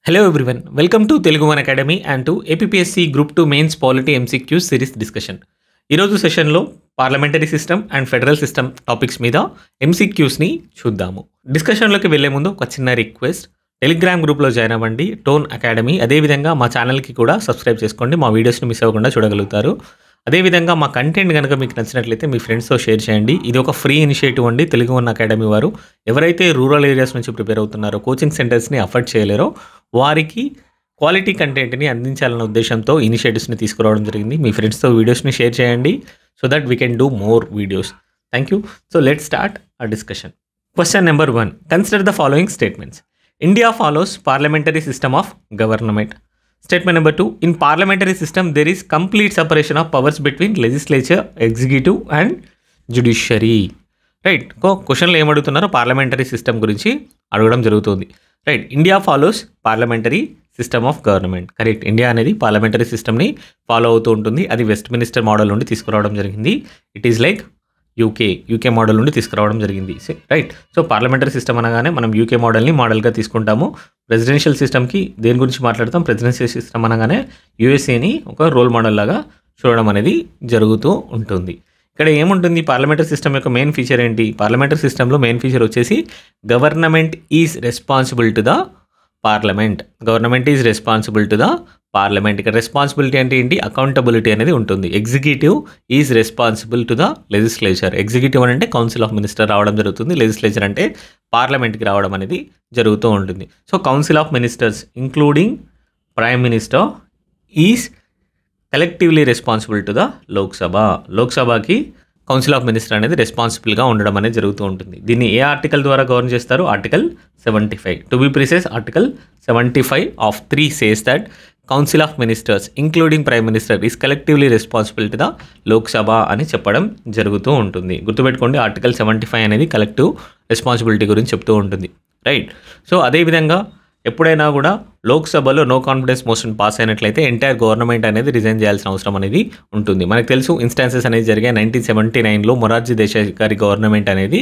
Hello everyone, welcome to Telugu One Academy and to APPSC Group 2 Mains Polity MCQ series discussion. ఈరోజు సెషన్లో parliamentary system and federal system topics మీద ఎంసీక్యూస్ని చూద్దాము. డిస్కషన్లోకి వెళ్లే ముందు ఒక చిన్న రిక్వెస్ట్, టెలిగ్రామ్ గ్రూప్లో జాయిన్ అవ్వండి, టోన్ అకాడమీ. అదేవిధంగా మా ఛానల్కి కూడా సబ్స్క్రైబ్ చేసుకోండి, మా వీడియోస్ని మిస్ అవ్వకుండా చూడగలుగుతారు. అదేవిధంగా మా కంటెంట్ కనుక మీకు నచ్చినట్లయితే మీ ఫ్రెండ్స్తో షేర్ చేయండి. ఇది ఒక ఫ్రీ ఇనిషియేటివ్ అండి. తెలుగు వన్ అకాడమీ వారు ఎవరైతే రూరల్ ఏరియాస్ నుంచి ప్రిపేర్ అవుతున్నారో, కోచింగ్ సెంటర్స్ని అఫోర్డ్ చేయలేరో వారికి క్వాలిటీ కంటెంట్ని అందించాలన్న ఉద్దేశంతో ఇనిషియేటివ్స్ని తీసుకురావడం జరిగింది. మీ ఫ్రెండ్స్తో వీడియోస్ని షేర్ చేయండి so that we can do more videos. Thank you. So let start ఆ discussion. Question number 1. Consider the following statements. India follows parliamentary system of government. Statement number 2. In parliamentary system, there is complete separation of powers between legislature, executive and judiciary. Right, క్వశ్చన్లో ఏమడుగుతున్నారో parliamentary system గురించి అడగడం జరుగుతుంది. Right, India follows parliamentary system of government. Correct, India అనేది parliamentary సిస్టమ్ని follow అవుతూ ఉంటుంది. అది west minister model నుండి తీసుకురావడం జరిగింది. It is like UK model నుండి తీసుకురావడం జరిగింది. రైట్, సో పార్లమెంటరీ సిస్టమ్ అనగానే మనం యూకే మోడల్ని మోడల్గా తీసుకుంటాము. ప్రెసిడెన్షియల్ సిస్టమ్కి దేని గురించి మాట్లాడతాం? ప్రెసిడెన్షియల్ సిస్టమ్ అనగానే యూఎస్ఏని ఒక రోల్ మోడల్ లాగా చూడడం అనేది జరుగుతూ ఉంటుంది. ఇక్కడ ఏముంటుంది? పార్లమెంటరీ సిస్టమ్ యొక్క మెయిన్ ఫీచర్ ఏంటి? పార్లమెంటరీ సిస్టంలో మెయిన్ ఫీచర్ వచ్చేసి government is responsible to the parliament. Government is responsible to the parliament. ఇక్కడ రెస్పాన్సిబిలిటీ అంటే ఏంటి? అకౌంటబిలిటీ అనేది ఉంటుంది. Executive is responsible to the legislature. Executive అంటే కౌన్సిల్ ఆఫ్ మినిస్టర్ రావడం జరుగుతుంది. లెజిస్లేచర్ అంటే పార్లమెంట్కి రావడం అనేది జరుగుతూ ఉంటుంది. So council of ministers including prime minister is collectively responsible to the Lok Sabha. లోక్సభకి కౌన్సిల్ ఆఫ్ మినిస్టర్ అనేది రెస్పాన్సిబుల్గా ఉండడం అనేది జరుగుతూ ఉంటుంది. దీన్ని ఏ ఆర్టికల్ ద్వారా గవర్న్ చేస్తారు? Article 75. To be precise, article 75 of 3 says that council of ministers including prime minister is collectively responsible to the Lok Sabha అని చెప్పడం జరుగుతూ ఉంటుంది. గుర్తుపెట్టుకోండి, ఆర్టికల్ 75 అనేది కలెక్టివ్ రెస్పాన్సిబిలిటీ గురించి చెప్తూ ఉంటుంది. రైట్, సో అదేవిధంగా ఎప్పుడైనా కూడా లోక్సభలో నో కాన్ఫిడెన్స్ మోషన్ పాస్ అయినట్లయితే ఎంటైర్ గవర్నమెంట్ అనేది రిజైన్ చేయాల్సిన అవసరం అనేది ఉంటుంది. మనకు తెలుసు ఇన్స్టాన్సెస్ అనేది జరిగాయి. 1979లో మొరార్జీ దేశాయ్ గారి గవర్నమెంట్ అనేది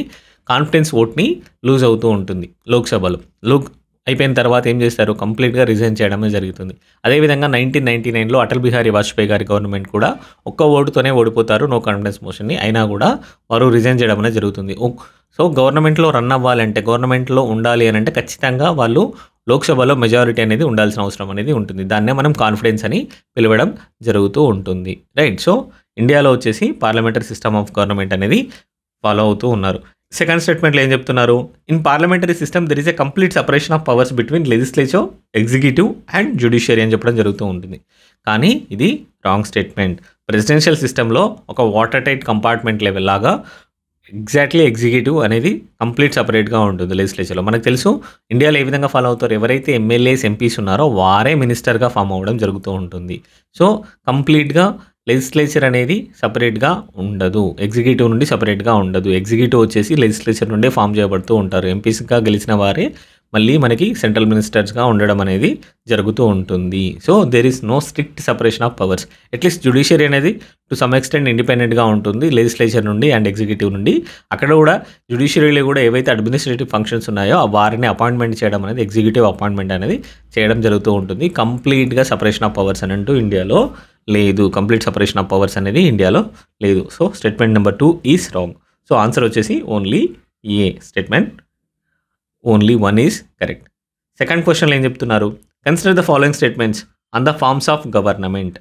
కాన్ఫిడెన్స్ ఓట్ని లూజ్ అవుతూ ఉంటుంది లోక్సభలో. అయిపోయిన తర్వాత ఏం చేస్తారు? కంప్లీట్గా రిజైన్ చేయడమే జరుగుతుంది. అదేవిధంగా 1999లో అటల్ బిహారీ వాజ్పేయి గారి గవర్నమెంట్ కూడా ఒక్క ఓటుతోనే ఓడిపోతారు నో కాన్ఫిడెన్స్ మోషన్ని. అయినా కూడా వారు రిజైన్ చేయడం అనేది జరుగుతుంది. సో గవర్నమెంట్లో రన్ అవ్వాలంటే, గవర్నమెంట్లో ఉండాలి అని అంటే ఖచ్చితంగా వాళ్ళు లోక్సభలో మెజారిటీ అనేది ఉండాల్సిన అవసరం అనేది ఉంటుంది. దాన్నే మనం కాన్ఫిడెన్స్ అని పిలవడం జరుగుతూ ఉంటుంది. రైట్, సో ఇండియాలో వచ్చేసి పార్లమెంటరీ సిస్టమ్ ఆఫ్ గవర్నమెంట్ అనేది ఫాలో అవుతూ ఉన్నారు. సెకండ్ స్టేట్మెంట్లో ఏం చెప్తున్నారు? In parliamentary system there is a complete separation of powers between legislature, executive and judiciary అని చెప్పడం జరుగుతూ ఉంటుంది. కానీ ఇది రాంగ్ స్టేట్మెంట్. ప్రెసిడెన్షియల్ సిస్టంలో ఒక వాటర్ టైట్ కంపార్ట్మెంట్ లెవెల్ లాగా ఎగ్జాక్ట్లీ ఎగ్జిక్యూటివ్ అనేది కంప్లీట్ సపరేట్గా ఉంటుంది లెజిస్లేచర్లో. మనకు తెలుసు ఇండియాలో ఏ విధంగా ఫాలో అవుతారు? ఎవరైతే ఎమ్మెల్యేస్, ఎంపీస్ ఉన్నారో వారే మినిస్టర్గా ఫామ్ అవ్వడం జరుగుతూ ఉంటుంది. సో కంప్లీట్గా లెజిస్లేచర్ అనేది సపరేట్గా ఉండదు, ఎగ్జిక్యూటివ్ నుండి సపరేట్గా ఉండదు. ఎగ్జిక్యూటివ్ వచ్చేసి లెజిస్లేచర్ నుండే ఫామ్ చేయబడుతూ ఉంటారు. ఎంపీస్గా గెలిచిన వారే మళ్ళీ మనకి సెంట్రల్ మినిస్టర్స్గా ఉండడం అనేది జరుగుతూ ఉంటుంది. So there is no strict separation of powers. At least judiciary అనేది టు సమ్ ఎక్స్టెంట్ ఇండిపెండెంట్గా ఉంటుంది లెజిస్లేచర్ నుండి అండ్ ఎగ్జిక్యూటివ్ నుండి. అక్కడ కూడా జ్యుడిషియరీలో కూడా ఏవైతే అడ్మినిస్ట్రేటివ్ ఫంక్షన్స్ ఉన్నాయో వారిని అపాయింట్మెంట్ చేయడం అనేది, ఎగ్జిక్యూటివ్ అపాయింట్మెంట్ అనేది చేయడం జరుగుతూ ఉంటుంది. కంప్లీట్గా సపరేషన్ ఆఫ్ పవర్స్ అని అంటూ ఇండియాలో లేదు. కంప్లీట్ సపరేషన్ ఆఫ్ పవర్స్ అనేది ఇండియాలో లేదు. So statement number 2 is wrong. So answer వచ్చేసి only a statement, only 1 is correct. Second క్వశ్చన్లో ఏం చెప్తున్నారు? Consider the following statements on the forms of government.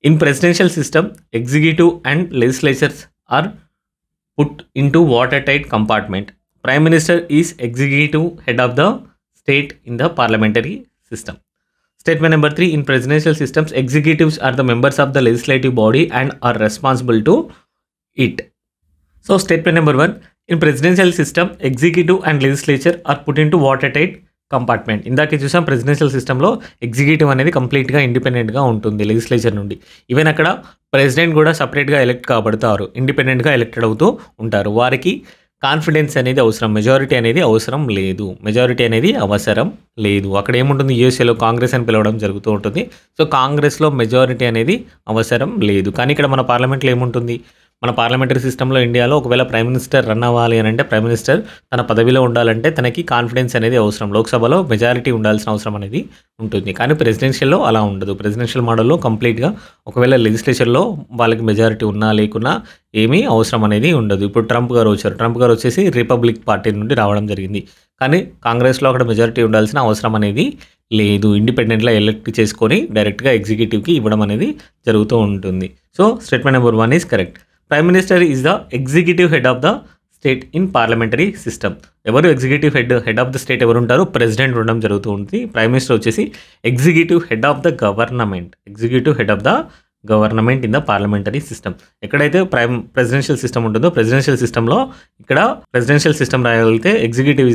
In presidential system, executive and legislatures are put into water tight compartment. Prime minister is executive head of the state in the parliamentary system. Statement number 3. In presidential systems, executives are the members of the legislative body and are responsible to it. So statement number 1. In presidential system, executive and legislature are put into watertight compartment. ఇందాక చూసాం presidential సిస్టంలో executive అనేది కంప్లీట్గా ఇండిపెండెంట్గా ఉంటుంది legislature నుండి. Even అక్కడ president కూడా సపరేట్గా ఎలెక్ట్ కాబడతారు, ఇండిపెండెంట్గా ఎలెక్టెడ్ అవుతూ ఉంటారు. వారికి కాన్ఫిడెన్స్ అనేది అవసరం, మెజారిటీ అనేది అవసరం లేదు. మెజారిటీ అనేది అవసరం లేదు. అక్కడ ఏముంటుంది? యూఎస్ఏలో కాంగ్రెస్ అని పిలవడం జరుగుతూ ఉంటుంది. సో కాంగ్రెస్లో మెజారిటీ అనేది అవసరం లేదు. కానీ ఇక్కడ మన పార్లమెంట్లో ఏముంటుంది? మన పార్లమెంటరీ సిస్టంలో ఇండియాలో ఒకవేళ ప్రైమ్ మినిస్టర్ రన్ అవ్వాలి అని అంటే ప్రైమ్ మినిస్టర్ తన పదవిలో ఉండాలంటే తనకి కాన్ఫిడెన్స్ అనేది అవసరం, లోక్సభలో మెజారిటీ ఉండాల్సిన అవసరం అనేది ఉంటుంది. కానీ ప్రెసిడెన్షియల్లో అలా ఉండదు. ప్రెసిడెన్షియల్ మోడల్లో కంప్లీట్గా ఒకవేళ లెజిస్లేచర్లో వాళ్ళకి మెజారిటీ ఉన్నా లేకున్నా ఏమీ అవసరం అనేది ఉండదు. ఇప్పుడు ట్రంప్ గారు వచ్చారు. ట్రంప్ గారు వచ్చేసి రిపబ్లిక్ పార్టీ నుండి రావడం జరిగింది. కానీ కాంగ్రెస్లో అక్కడ మెజారిటీ ఉండాల్సిన అవసరం అనేది లేదు. ఇండిపెండెంట్గా ఎలక్ట్ చేసుకొని డైరెక్ట్గా ఎగ్జిక్యూటివ్కి ఇవ్వడం అనేది జరుగుతూ ఉంటుంది. So statement number 1 is correct. Prime minister is the executive head of the state in parliamentary system. ఎవరు executive head of the state ఎవరు ఉంటారు? ప్రెసిడెంట్ ఉండడం జరుగుతూ ఉంటుంది. ప్రైమ్ మినిస్టర్ వచ్చేసి executive head of the government, executive head of the government in the parliamentary system. ఎక్కడైతే presidential system ఉంటుందో presidential సిస్టంలో ఇక్కడ ప్రెసిడెన్షియల్ సిస్టమ్ రాయగలిగితే executive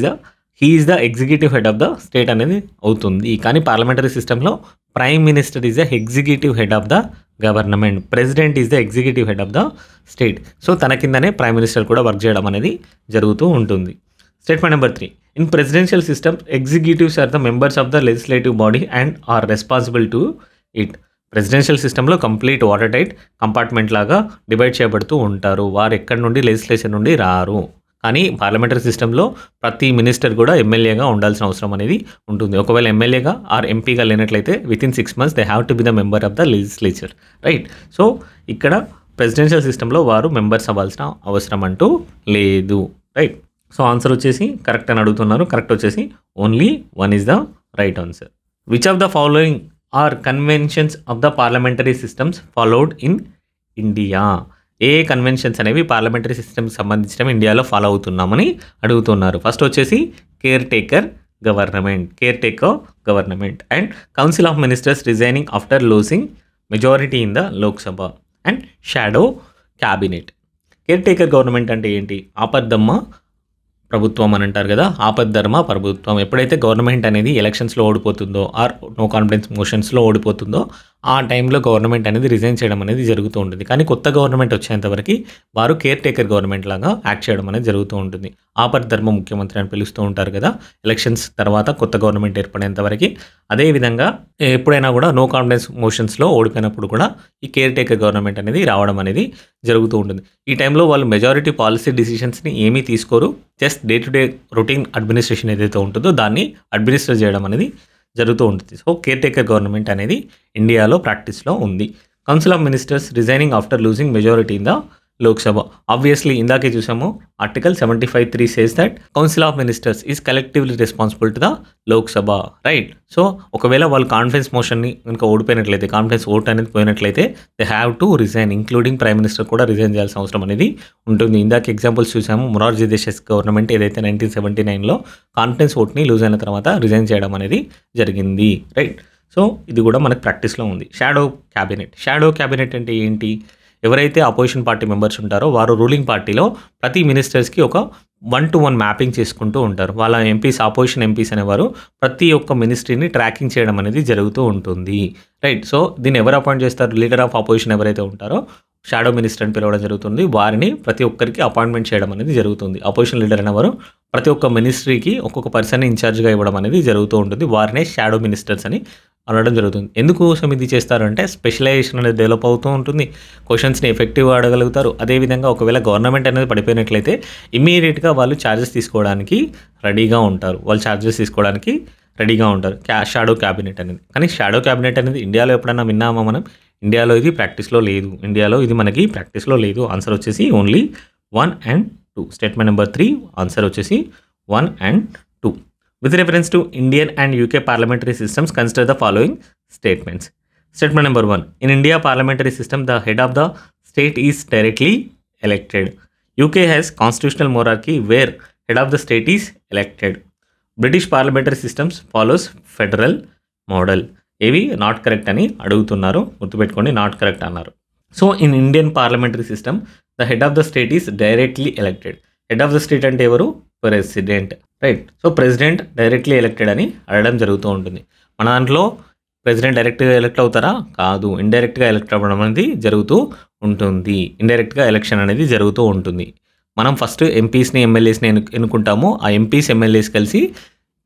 is the executive head of the state అనేది అవుతుంది. కానీ పార్లమెంటరీ సిస్టంలో prime minister is the executive head of the government, president is the executive head of the state. So తన కిందనే ప్రైమ్ మినిస్టర్ కూడా work చేయడం అనేది జరుగుతూ ఉంటుంది. Statement number 3, in presidential system executives are the members of the legislative body and are responsible to it. Presidential సిస్టంలో complete water tight compartment లాగా divide చేయబడుతూ ఉంటారు. వారు ఎక్కడి నుండి లెజిస్లేషన్ నుండి రారు. కానీ పార్లమెంటరీ సిస్టంలో ప్రతి మినిస్టర్ కూడా ఎమ్మెల్యేగా ఉండాల్సిన అవసరం అనేది ఉంటుంది. ఒకవేళ ఎమ్మెల్యేగా ఆర్ ఎంపీగా లేనట్లయితే within 6 months they have to be the member of the legislature, right. So ఇక్కడ ప్రెసిడెన్షియల్ సిస్టంలో వారు మెంబర్స్ అవ్వాల్సిన అవసరం అంటూ లేదు, రైట్. సో ఆన్సర్ వచ్చేసి కరెక్ట్ అని అడుగుతున్నారు. కరెక్ట్ వచ్చేసి only 1 is the right answer. Which of the following are conventions of the parliamentary systems followed in India? ఏ కన్వెన్షన్స్ అనేవి పార్లమెంటరీ సిస్టమ్కి సంబంధించిన ఇండియాలో ఫాలో అవుతున్నామని అడుగుతున్నారు. ఫస్ట్ వచ్చేసి caretaker government and council of ministers resigning after losing majority in the Lok Sabha and shadow cabinet. Care taker government అంటే ఏంటి? ఆపద్దమ్మ ప్రభుత్వం అని అంటారు కదా, ఆపద్ధర్మ ప్రభుత్వం. ఎప్పుడైతే గవర్నమెంట్ అనేది ఎలక్షన్స్లో ఓడిపోతుందో ఆర్ నో కాన్ఫిడెన్స్ మోషన్స్లో ఓడిపోతుందో ఆ టైంలో గవర్నమెంట్ అనేది రిజైన్ చేయడం అనేది జరుగుతూ ఉంటుంది. కానీ కొత్త గవర్నమెంట్ వచ్చేంతవరకు వారు కేర్ టేకర్ గవర్నమెంట్ లాగా యాక్ట్ చేయడం అనేది జరుగుతూ ఉంటుంది. ఆపద్ధర్మ ముఖ్యమంత్రి అని పిలుస్తూ ఉంటారు కదా ఎలక్షన్స్ తర్వాత కొత్త గవర్నమెంట్ ఏర్పడేంతవరకు. అదేవిధంగా ఎప్పుడైనా కూడా నో కాన్ఫిడెన్స్ మోషన్స్లో ఓడిపోయినప్పుడు కూడా ఈ కేర్ టేకర్ గవర్నమెంట్ అనేది రావడం అనేది జరుగుతూ ఉంటుంది. ఈ టైంలో వాళ్ళు మెజారిటీ పాలసీ డిసిషన్స్ని ఏమీ తీసుకోరు. Just day to day routine administration ఏదైతే ఉంటుందో దాన్ని అడ్మినిస్టర్ చేయడం అనేది జరుగుతూ ఉంటుంది. సో కేర్ టేకర్ గవర్నమెంట్ అనేది ఇండియాలో ప్రాక్టీస్లో ఉంది. Council of ministers resigning after losing majority in the Lok Sabha. Obviously ఇందాకే చూసాము article 75(3) says that council of ministers is collectively responsible to the Lok Sabha, right. So ఒకవేళ వాళ్ళు కాన్ఫిడెన్స్ మోషన్ని కనుక ఓడిపోయినట్లయితే, కాన్ఫిడెన్స్ ఓట్ అనేది పోయినట్లయితే they have to resign, including prime minister కూడా resign చేయాల్సిన అవసరం అనేది ఉంటుంది. ఇందాక ఎగ్జాంపుల్స్ చూసాము. మొరార్జీ దేశాయ్ గవర్నమెంట్ ఏదైతే 1979లో కాన్ఫిడెన్స్ ఓట్ని లూజ్ అయిన తర్వాత రిజైన్ చేయడం అనేది జరిగింది, రైట్. సో ఇది కూడా మనకు ప్రాక్టీస్లో ఉంది. షాడో క్యాబినెట్ అంటే ఏంటి? ఎవరైతే అపోజిషన్ పార్టీ మెంబర్స్ ఉంటారో వారు రూలింగ్ పార్టీలో ప్రతి మినిస్టర్స్కి ఒక 1-to-1 మ్యాపింగ్ చేసుకుంటూ ఉంటారు. వాళ్ళ ఎంపీస్, అపోజిషన్ ఎంపీస్ అనేవారు ప్రతి ఒక్క మినిస్ట్రీని ట్రాకింగ్ చేయడం అనేది జరుగుతూ ఉంటుంది, రైట్. సో దీన్ని ఎవరు అపాయింట్ చేస్తారు? లీడర్ ఆఫ్ అపోజిషన్ ఎవరైతే ఉంటారో షాడో మినిస్టర్ అని పిలవడం జరుగుతుంది. వారిని ప్రతి ఒక్కరికి అపాయింట్మెంట్ చేయడం అనేది జరుగుతుంది. అపోజిషన్ లీడర్ అనేవారు ప్రతి ఒక్క మినిస్ట్రీకి ఒక్కొక్క పర్సన్ని ఇన్ఛార్జ్గా ఇవ్వడం అనేది జరుగుతూ ఉంటుంది. వారినే షాడో మినిస్టర్స్ అని అనడం జరుగుతుంది. ఎందుకోసం ఇది చేస్తారంటే స్పెషలైజేషన్ అనేది డెవలప్ అవుతూ ఉంటుంది. క్వశ్చన్స్ని ఎఫెక్టివ్గా అడగలుగుతారు. అదేవిధంగా ఒకవేళ గవర్నమెంట్ అనేది పడిపోయినట్లయితే ఇమీడియట్గా వాళ్ళు ఛార్జెస్ తీసుకోవడానికి రెడీగా ఉంటారు. షాడో క్యాబినెట్ అనేది. కానీ షాడో క్యాబినెట్ అనేది ఇండియాలో ఎప్పుడైనా విన్నామా మనం? ఇండియాలో ఇది ప్రాక్టీస్లో లేదు. ఆన్సర్ వచ్చేసి only 1 and 2. Statement number 3 answer వచ్చేసి 1 and 2. With reference to Indian and UK parliamentary systems, consider the following statements. Statement number 1. In India parliamentary system, the head of the state is directly elected. UK has constitutional monarchy where head of the state is elected. British parliamentary systems follows federal model. ఏవి not correct అని అడుగుతున్నారు, గుర్తుపెట్టుకోండి, not correct అన్నారు. So in Indian parliamentary system the head of the state is directly elected. Head of the state అంటే ఎవరు? President, right. So president directly elected అని అడగడం జరుగుతూ ఉంటుంది. మన దాంట్లో ప్రెసిడెంట్ డైరెక్ట్గా ఎలక్ట్ అవుతారా? కాదు, ఇండైరెక్ట్గా ఎలక్ట్ అవ్వడం అనేది జరుగుతూ ఉంటుంది. ఇండైరెక్ట్గా ఎలక్షన్ అనేది జరుగుతూ ఉంటుంది. మనం ఫస్ట్ ఎంపీస్ని ఎమ్మెల్యేస్ని ఎన్నుకుంటాము. ఆ ఎంపీస్ ఎమ్మెల్యేస్ కలిసి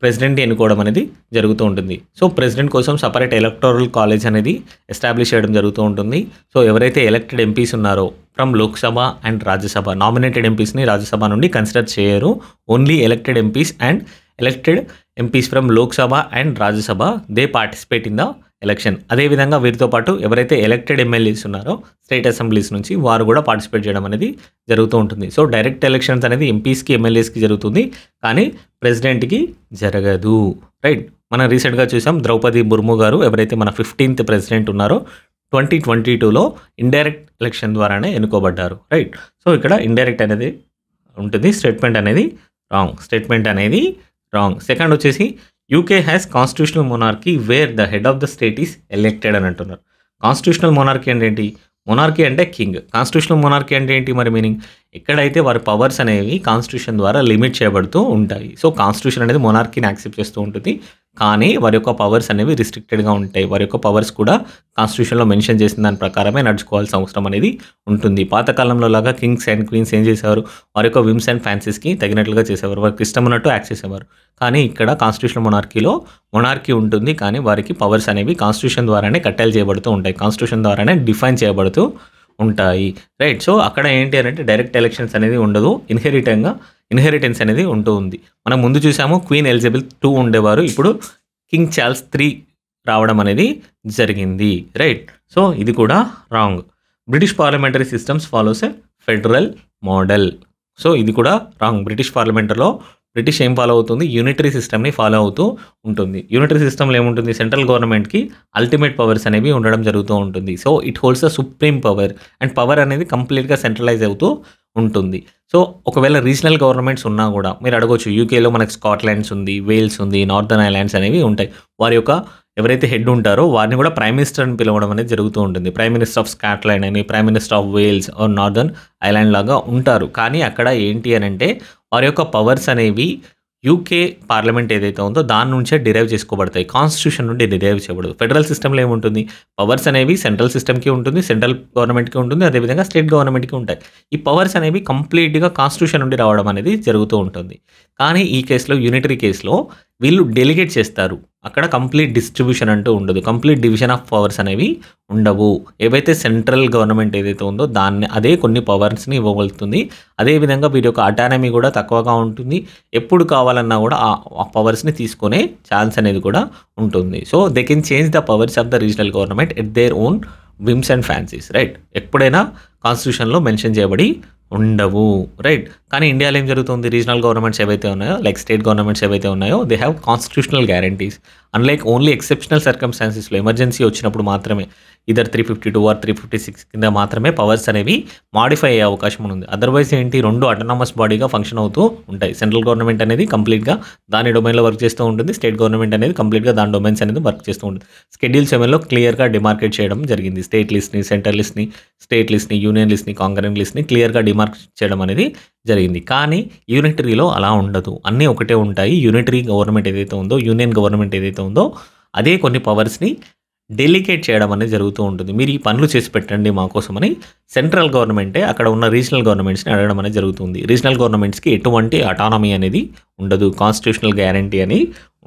ప్రెసిడెంట్ ఎన్నుకోవడం అనేది జరుగుతూ ఉంటుంది. సో ప్రెసిడెంట్ కోసం సపరేట్ ఎలక్టోరల్ కాలేజ్ అనేది ఎస్టాబ్లిష్ చేయడం జరుగుతూ ఉంటుంది. సో ఎవరైతే ఎలక్టెడ్ ఎంపీస్ ఉన్నారో from Lok Sabha and Rajya Sabha. Nominated ఎంపీస్ని రాజ్యసభ నుండి కన్సిడర్ చేయరు. Only elected MPs and elected MPs from Lok Sabha and Rajya Sabha they participate in the election. అదేవిధంగా వీరితో పాటు ఎవరైతే ఎలక్టెడ్ ఎమ్మెల్యేస్ ఉన్నారో స్టేట్ అసెంబ్లీస్ నుంచి వారు కూడా పార్టిసిపేట్ చేయడం అనేది జరుగుతూ ఉంటుంది. సో డైరెక్ట్ ఎలక్షన్స్ అనేది ఎంపీస్కి ఎమ్మెల్యేస్కి జరుగుతుంది, కానీ ప్రెసిడెంట్కి జరగదు. రైట్. మనం రీసెంట్గా చూసాం ద్రౌపది ముర్ము గారు ఎవరైతే మన 15th ప్రెసిడెంట్ ఉన్నారో 2022లో ఇండైరెక్ట్ ఎలక్షన్ ద్వారానే ఎన్నుకోబడ్డారు. రైట్. సో ఇక్కడ ఇండైరెక్ట్ అనేది ఉంటుంది. స్టేట్మెంట్ అనేది రాంగ్. సెకండ్ వచ్చేసి UK has constitutional monarchy wear the head of the state is elected అని అంటున్నారు. కాన్స్టిట్యూషనల్ మొనార్కీ అంటే ఏంటి? మొనార్కీ అంటే కింగ్. కాన్స్టిట్యూషనల్ మొనార్కీ అంటే ఏంటి మరి మీనింగ్? ఎక్కడైతే వారి పవర్స్ అనేవి కాన్స్టిట్యూషన్ ద్వారా లిమిట్ చేయబడుతూ ఉంటాయి. సో కాన్స్టిట్యూషన్ అనేది మొనార్కీని యాక్సెప్ట్ చేస్తూ ఉంటుంది, కానీ వారి యొక్క పవర్స్ అనేవి రిస్ట్రిక్టెడ్గా ఉంటాయి. వారి యొక్క పవర్స్ కూడా కాన్స్టిట్యూషన్లో మెన్షన్ చేసిన దాని ప్రకారమే నడుచుకోవాల్సిన అవసరం అనేది ఉంటుంది. పాతకాలంలో లాగా కింగ్స్ అండ్ క్వీన్స్ ఏం చేసేవారు? వారి యొక్క విమ్స్ అండ్ ఫ్యాన్సీస్కి తగినట్లుగా చేసేవారు, వారికి ఇష్టం ఉన్నట్టు యాక్ట్ చేసేవారు. కానీ ఇక్కడ కాన్స్టిట్యూషనల్ మొనార్కీ ఉంటుంది, కానీ వారికి పవర్స్ అనేవి కాన్స్టిట్యూషన్ ద్వారానే కట్టెలు చేయబడుతూ ఉంటాయి, కాన్స్టిట్యూషన్ ద్వారానే డిఫైన్ చేయబడుతూ ఉంటాయి. రైట్. సో అక్కడ ఏంటి అని అంటే డైరెక్ట్ ఎలక్షన్స్ అనేది ఉండదు, ఇన్హెరిటెన్స్ అనేది ఉంటూ ఉంది. మనం ముందు చూసాము క్వీన్ ఎలిజబెత్ II ఉండేవారు, ఇప్పుడు కింగ్ చార్ల్స్ III రావడం అనేది జరిగింది. రైట్. సో ఇది కూడా wrong. British parliamentary systems follows ఎ ఫెడరల్ మోడల్. సో ఇది కూడా రాంగ్. బ్రిటిష్ ఏం ఫాలో అవుతుంది? యూనిటరీ సిస్టమ్ని ఫాలో అవుతూ ఉంటుంది. యూనిటరీ సిస్టమ్లో ఏముంటుంది? సెంట్రల్ గవర్నమెంట్కి అల్టిమేట్ పవర్స్ అనేవి ఉండడం జరుగుతూ ఉంటుంది. So it holds the supreme power and power అనేది కంప్లీట్గా సెంట్రలైజ్ అవుతూ ఉంటుంది. సో ఒకవేళ రీజనల్ గవర్నమెంట్స్ ఉన్నా కూడా మీరు అడగొచ్చు, యూకేలో మనకి స్కాట్లాండ్స్ ఉంది, వేల్స్ ఉంది, నార్థర్న్ ఐలాండ్స్ అనేవి ఉంటాయి. వారి యొక్క ఎవరైతే హెడ్ ఉంటారో వారిని కూడా ప్రైమ్ మినిస్టర్ అని పిలవడం అనేది జరుగుతూ ఉంటుంది. ప్రైమ్ మినిస్టర్ ఆఫ్ స్కాట్లాండ్ అని, prime minister of Wales or northern island లాగా ఉంటారు. కానీ అక్కడ ఏంటి అని అంటే వారి యొక్క పవర్స్ అనేవి యూకే పార్లమెంట్ ఏదైతే ఉందో దాని నుంచే డిరైవ్ చేసుకోబడతాయి, కాన్స్టిట్యూషన్ నుండి డిరైవ్ చేయబడదు. ఫెడరల్ సిస్టంలో ఏముంటుంది? పవర్స్ అనేవి సెంట్రల్ సిస్టమ్కి ఉంటుంది, సెంట్రల్ గవర్నమెంట్కి ఉంటుంది, అదేవిధంగా స్టేట్ గవర్నమెంట్కి ఉంటాయి. ఈ పవర్స్ అనేవి కంప్లీట్గా కాన్స్టిట్యూషన్ నుండి రావడం అనేది జరుగుతూ ఉంటుంది. కానీ ఈ కేసులో, యూనిటరీ కేసులో వీళ్ళు డెలిగేట్ చేస్తారు. అక్కడ కంప్లీట్ డిస్ట్రిబ్యూషన్ అంటూ ఉండదు, కంప్లీట్ డివిజన్ ఆఫ్ పవర్స్ అనేవి ఉండవు. ఏవైతే సెంట్రల్ గవర్నమెంట్ ఏదైతే ఉందో దాన్ని అదే కొన్ని పవర్స్ని ఇవ్వగలుగుతుంది. అదేవిధంగా వీరి యొక్క అటానమీ కూడా తక్కువగా ఉంటుంది. ఎప్పుడు కావాలన్నా కూడా ఆ పవర్స్ని తీసుకునే ఛాన్స్ అనేది కూడా ఉంటుంది. So they can change the powers of the regional government at their own whims and fancies. Right. ఎప్పుడైనా కాన్స్టిట్యూషన్లో మెన్షన్ చేయబడి ఉండవు. రైట్. కానీ ఇండియాలో ఏం జరుగుతుంది? రీజనల్ గవర్నమెంట్స్ ఏవైతే ఉన్నాయో, లైక్ స్టేట్ గవర్నమెంట్స్ ఏవైతే ఉన్నాయో, they have constitutional guarantees. Unlike only exceptional సర్కమ్స్టాన్సెస్లో, ఎమర్జెన్సీ వచ్చినప్పుడు మాత్రమే ఇదర్ 352 ఆర్ 356 కింద మాత్రమే పవర్స్ అనేవి మాడిఫై అయ్యే అవకాశం ఉంది. అదర్వైజ్ ఏంటి, రెండు అటానమస్ బాడీగా ఫంక్షన్ అవుతూ ఉంటాయి. సెంట్రల్ గవర్నమెంట్ అనేది కంప్లీట్గా దాని డొమైన్లో వర్క్ చేస్తూ ఉంటుంది, స్టేట్ గవర్నమెంట్ అనేది కంప్లీట్గా దాని డొమైన్స్ అనేది వర్క్ చేస్తూ ఉంటుంది. షెడ్యూల్ 7లో క్లియర్గా డిమార్కేట్ చేయడం జరిగింది. స్టేట్ లిస్ట్ని, సెంట్రల్ లిస్ట్ని, స్టేట్ లిస్ట్ని, యూనియన్ లిస్ట్ని, కాంకరెంట్ లిస్ట్ని క్లియర్గా డిమార్క్ చేయడం అనేది జరిగింది. కానీ యూనిటరీలో అలా ఉండదు, అన్నీ ఒకటే ఉంటాయి. యూనిటరీ గవర్నమెంట్ ఏదైతే ఉందో, యూనియన్ గవర్నమెంట్ ఏదైతే ఉందో అదే కొన్ని పవర్స్ని డెలిగేట్ చేయడం అనేది జరుగుతూ ఉంటుంది. మీరు ఈ పనులు చేసి పెట్టండి మా కోసమని సెంట్రల్ గవర్నమెంటే అక్కడ ఉన్న రీజనల్ గవర్నమెంట్స్ని అడగడం అనేది జరుగుతుంది. రీజనల్ గవర్నమెంట్స్కి ఎటువంటి అటానమీ అనేది ఉండదు, కాన్స్టిట్యూషనల్ గ్యారంటీ అని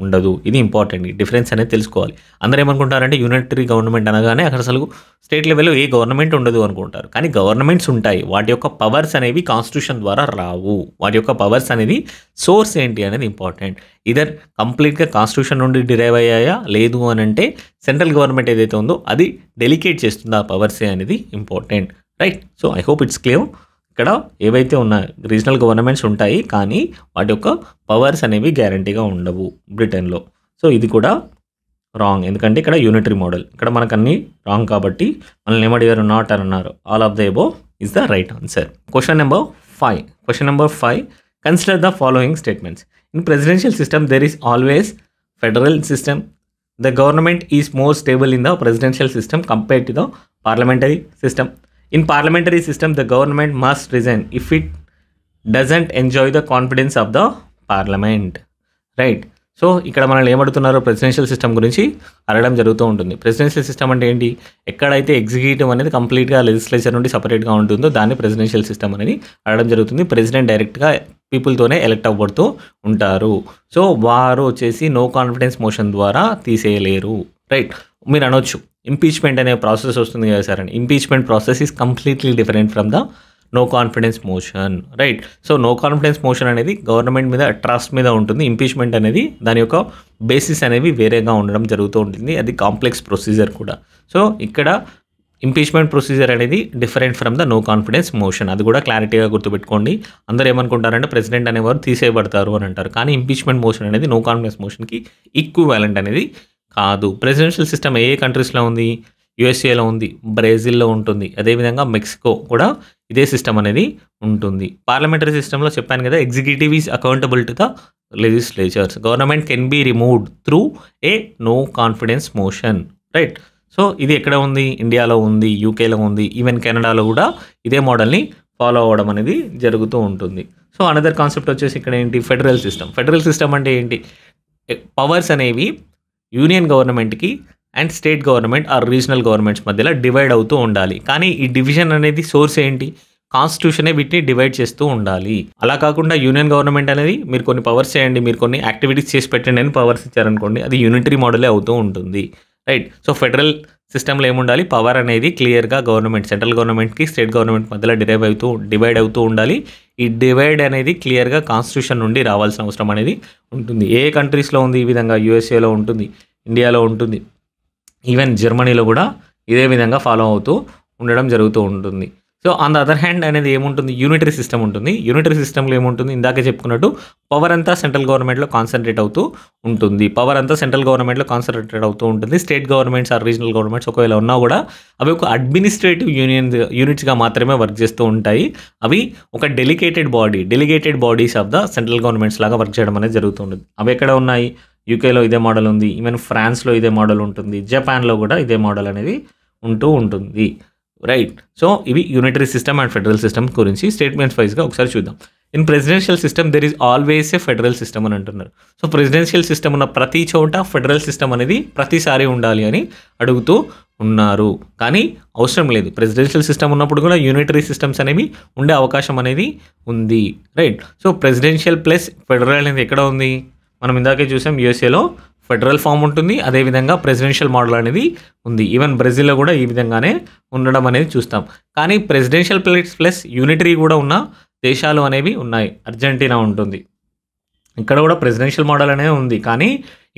ఉండదు. ఇది ఇంపార్టెంట్, డిఫరెన్స్ అనేది తెలుసుకోవాలి. అందరూ ఏమనుకుంటారంటే యూనిటరీ గవర్నమెంట్ అనగానే అక్కడ అసలు స్టేట్ లెవెల్లో ఏ గవర్నమెంట్ ఉండదు అనుకుంటారు. కానీ గవర్నమెంట్స్ ఉంటాయి, వాటి యొక్క పవర్స్ అనేవి కాన్స్టిట్యూషన్ ద్వారా రావు. వాటి యొక్క పవర్స్ అనేది సోర్స్ ఏంటి అనేది ఇంపార్టెంట్. ఇదర్ కంప్లీట్గా కాన్స్టిట్యూషన్ నుండి డిరైవ్ అయ్యాయా, లేదు అని అంటే సెంట్రల్ గవర్నమెంట్ ఏదైతే ఉందో అది డెలికేట్ చేస్తుంది ఆ పవర్సే అనేది important. Right. So I hope it's clear. ఇక్కడ ఏవైతే ఉన్నాయో రీజనల్ గవర్నమెంట్స్ ఉంటాయి, కానీ వాటి యొక్క పవర్స్ అనేవి గ్యారంటీగా ఉండవు బ్రిటన్లో. సో ఇది కూడా రాంగ్, ఎందుకంటే ఇక్కడ యూనిటరీ మోడల్. ఇక్కడ మనకు అన్ని రాంగ్ కాబట్టి మనల్ని ఏమడిగారు? నాట్ అని అన్నారు. All of the above is the right answer. Question number 5. Consider the following statements. In presidential system there is always federal system. The government is more stable in the presidential system compared to the parliamentary system. In parliamentary system, the government must resign if it doesn't enjoy the confidence of the parliament. Right. So ఇక్కడ మనల్ని ఏమడుతున్నారో presidential system గురించి అడగడం జరుగుతూ ఉంటుంది. Presidential system అంటే ఏంటి? ఎక్కడైతే executive అనేది కంప్లీట్గా లెజిస్లేచర్ నుండి సపరేట్గా ఉంటుందో దాన్ని ప్రెసిడెన్షియల్ సిస్టమ్ అనేది అడగడం జరుగుతుంది. ప్రెసిడెంట్ డైరెక్ట్గా పీపుల్తోనే ఎలక్ట్ అవ్వబడుతూ ఉంటారు. సో వారు వచ్చేసి నో కాన్ఫిడెన్స్ మోషన్ ద్వారా తీసేయలేరు. రైట్. మీరు అనొచ్చు ఇంపీచ్మెంట్ అనే ప్రాసెస్ వస్తుంది కదా సార్ అని. Impeachment process is completely different from the no confidence motion, right. So no confidence motion అనేది గవర్నమెంట్ మీద ట్రస్ట్ మీద ఉంటుంది. ఇంపీచ్మెంట్ అనేది దాని యొక్క బేసిస్ అనేవి వేరేగా ఉండడం జరుగుతూ ఉంటుంది. అది కాంప్లెక్స్ ప్రొసీజర్ కూడా. సో ఇక్కడ ఇంపీచ్మెంట్ ప్రొసీజర్ అనేది different from the no confidence motion. అది కూడా క్లారిటీగా గుర్తుపెట్టుకోండి. అందరూ ఏమనుకుంటారంటే ప్రెసిడెంట్ అనేవారు తీసేయబడతారు అని అంటారు, కానీ ఇంపీచ్మెంట్ మోషన్ అనేది నో కాన్ఫిడెన్స్ మోషన్కి ఈక్వివాలెంట్ అనేది కాదు. ప్రెసిడెన్షియల్ సిస్టమ్ ఏ కంట్రీస్లో ఉంది? యూఎస్ఏలో ఉంది, బ్రెజిల్లో ఉంటుంది, అదేవిధంగా మెక్సికో కూడా ఇదే సిస్టమ్ అనేది ఉంటుంది. పార్లమెంటరీ సిస్టంలో చెప్పాను కదా, executive is accountable to the legislatures. Government can be removed through a no confidence motion, right. So ఇది ఎక్కడ ఉంది? ఇండియాలో ఉంది, యూకేలో ఉంది, ఈవెన్ కెనడాలో కూడా ఇదే మోడల్ని ఫాలో అవ్వడం అనేది జరుగుతూ ఉంటుంది. సో అనదర్ కాన్సెప్ట్ వచ్చేసి ఇక్కడ ఏంటి? Federal system. ఫెడరల్ సిస్టమ్ అంటే ఏంటి? పవర్స్ అనేవి యూనియన్ గవర్నమెంట్కి and state government are regional governments మధ్యలో డివైడ్ అవుతూ ఉండాలి. కానీ ఈ డివిజన్ అనేది సోర్స్ ఏంటి? కాన్స్టిట్యూషనే వీటిని డివైడ్ చేస్తూ ఉండాలి. అలా కాకుండా యూనియన్ గవర్నమెంట్ అనేది మీరు కొన్ని పవర్స్ చేయండి, మీరు కొన్ని యాక్టివిటీస్ చేసి పెట్టండి అని పవర్స్ ఇచ్చారనుకోండి, అది యూనిటరీ మోడలే అవుతూ ఉంటుంది, రైట్. సో ఫెడరల్ సిస్టంలో ఏముండాలి? పవర్ అనేది క్లియర్గా గవర్నమెంట్, సెంట్రల్ గవర్నమెంట్కి స్టేట్ గవర్నమెంట్ మధ్యలో డివైడ్ అవుతూ ఉండాలి. ఈ డివైడ్ అనేది క్లియర్గా కాన్స్టిట్యూషన్ నుండి రావాల్సిన అవసరం అనేది ఉంటుంది. ఏ కంట్రీస్లో ఉంది ఈ విధంగా? యూఎస్ఏలో ఉంటుంది, ఇండియాలో ఉంటుంది, ఈవెన్ జర్మనీలో కూడా ఇదే విధంగా ఫాలో అవుతూ ఉండడం జరుగుతూ ఉంటుంది. So on the other hand అనేది ఏముంటుంది? యూనిటరీ సిస్టమ్ ఉంటుంది. యూనిటరీ సిస్టంలో ఏముంటుంది? ఇందాకే చెప్పుకున్నట్టు పవర్ అంతా సెంట్రల్ గవర్నమెంట్లో కాన్సన్ట్రేట్ అవుతూ ఉంటుంది. పవర్ అంతా సెంట్రల్ గవర్నమెంట్లో కాన్సన్ట్రేట్ అవుతూ ఉంటుంది. State governments or regional governments ఒకవేళ ఉన్నా కూడా అవి ఒక అడ్మినిస్ట్రేటివ్ యూనిట్స్గా మాత్రమే వర్క్ చేస్తూ ఉంటాయి. అవి ఒక delegated bodies of the central governments లాగా వర్క్ చేయడం అనేది జరుగుతుంది. అవి ఎక్కడ ఉన్నాయి? యూకేలో ఇదే మోడల్ ఉంది, ఈవెన్ ఫ్రాన్స్లో ఇదే మోడల్ ఉంటుంది, జపాన్లో కూడా ఇదే మోడల్ అనేది ఉంటూ ఉంటుంది, రైట్. సో ఇవి unitary system and federal system గురించి స్టేట్మెంట్స్ వైజ్గా ఒకసారి చూద్దాం. In presidential system there is always a federal system అని అంటున్నారు. సో ప్రెసిడెన్షియల్ సిస్టమ్ ఉన్న ప్రతి చోట ఫెడరల్ సిస్టమ్ అనేది ప్రతిసారి ఉండాలి అని అడుగుతూ ఉన్నారు, కానీ అవసరం లేదు. ప్రెసిడెన్షియల్ సిస్టమ్ ఉన్నప్పుడు కూడా యూనిటరీ సిస్టమ్స్ అనేవి ఉండే అవకాశం అనేది ఉంది, right. So presidential plus federal అనేది ఎక్కడ ఉంది? మనం ఇందాకే చూసాం, యూఎస్ఏలో ఫెడరల్ ఫామ్ ఉంటుంది, అదేవిధంగా ప్రెసిడెన్షియల్ మోడల్ అనేది ఉంది. ఈవెన్ బ్రెజిల్లో కూడా ఈ విధంగానే ఉండడం అనేది చూస్తాం. కానీ ప్రెసిడెన్షియల్ ప్లస్ యూనిటరీ కూడా ఉన్న దేశాలు అనేవి ఉన్నాయి. అర్జెంటీనా ఉంటుంది, ఇక్కడ కూడా ప్రెసిడెన్షియల్ మోడల్ అనేది ఉంది, కానీ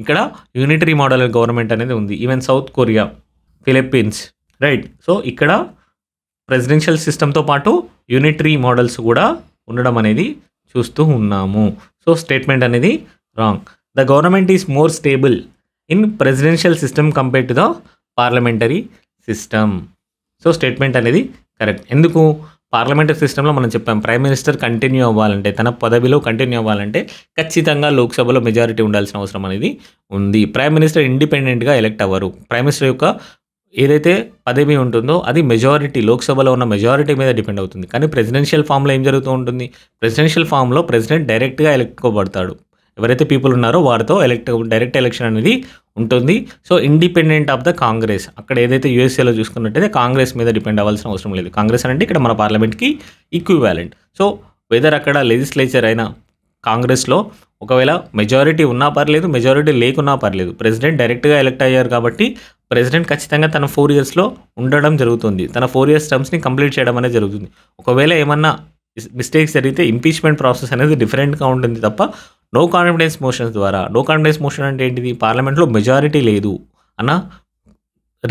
ఇక్కడ యూనిటరీ మోడల్ గవర్నమెంట్ అనేది ఉంది. Even south Korea, Philippines, right. So ఇక్కడ ప్రెసిడెన్షియల్ సిస్టమ్తో పాటు యూనిటరీ మోడల్స్ కూడా ఉండడం అనేది చూస్తూ ఉన్నాము. సో స్టేట్మెంట్ అనేది wrong. The government is more stable in presidential system compared to the parliamentary system. So statement అనేది కరెక్ట్. ఎందుకు? పార్లమెంటరీ సిస్టంలో మనం చెప్పాం, ప్రైమ్ మినిస్టర్ కంటిన్యూ అవ్వాలంటే, తన పదవిలో కంటిన్యూ అవ్వాలంటే ఖచ్చితంగా లోక్సభలో మెజారిటీ ఉండాల్సిన అవసరం అనేది ఉంది. ప్రైమ్ మినిస్టర్ ఇండిపెండెంట్గా ఎలక్ట్ అవ్వరు. ప్రైమ్ మినిస్టర్ యొక్క ఏదైతే పదవి ఉంటుందో అది మెజారిటీ, లోక్సభలో ఉన్న మెజారిటీ మీద డిపెండ్ అవుతుంది. కానీ ప్రెసిడెన్షియల్ ఫామ్లో ఏం జరుగుతూ ఉంటుంది? ప్రెసిడెన్షియల్ ఫామ్లో ప్రెసిడెంట్ డైరెక్ట్గా ఎలక్ట్ అవ్వబడతాడు. ఎవరైతే పీపుల్ ఉన్నారో వారితో డైరెక్ట్ ఎలక్షన్ అనేది ఉంటుంది. So independent of the Congress, అక్కడ ఏదైతే యూఎస్ఏలో చూసుకున్నట్టయితే కాంగ్రెస్ మీద డిపెండ్ అవ్వాల్సిన అవసరం లేదు. కాంగ్రెస్ అంటే ఇక్కడ మన పార్లమెంట్కి ఈక్వివాలెంట్. సో వెదర్ అక్కడ లెజిస్లేచర్ అయినా కాంగ్రెస్లో ఒకవేళ మెజారిటీ ఉన్నా పర్లేదు, మెజారిటీ లేకున్నా పర్లేదు, ప్రెసిడెంట్ డైరెక్ట్గా ఎలక్ట్ అయ్యారు కాబట్టి ప్రెసిడెంట్ ఖచ్చితంగా తన 4 ఇయర్స్లో ఉండడం జరుగుతుంది. తన 4 ఇయర్స్ టర్మ్స్ని కంప్లీట్ చేయడం అనేది జరుగుతుంది. ఒకవేళ ఏమన్నా మిస్టేక్స్ జరిగితే ఇంపీచ్మెంట్ ప్రాసెస్ అనేది డిఫరెంట్గా ఉంటుంది తప్ప నో కాన్ఫిడెన్స్ మోషన్స్ ద్వారా. నో కాన్ఫిడెన్స్ మోషన్ అంటే ఏంటిది? పార్లమెంట్లో మెజారిటీ లేదు అన్న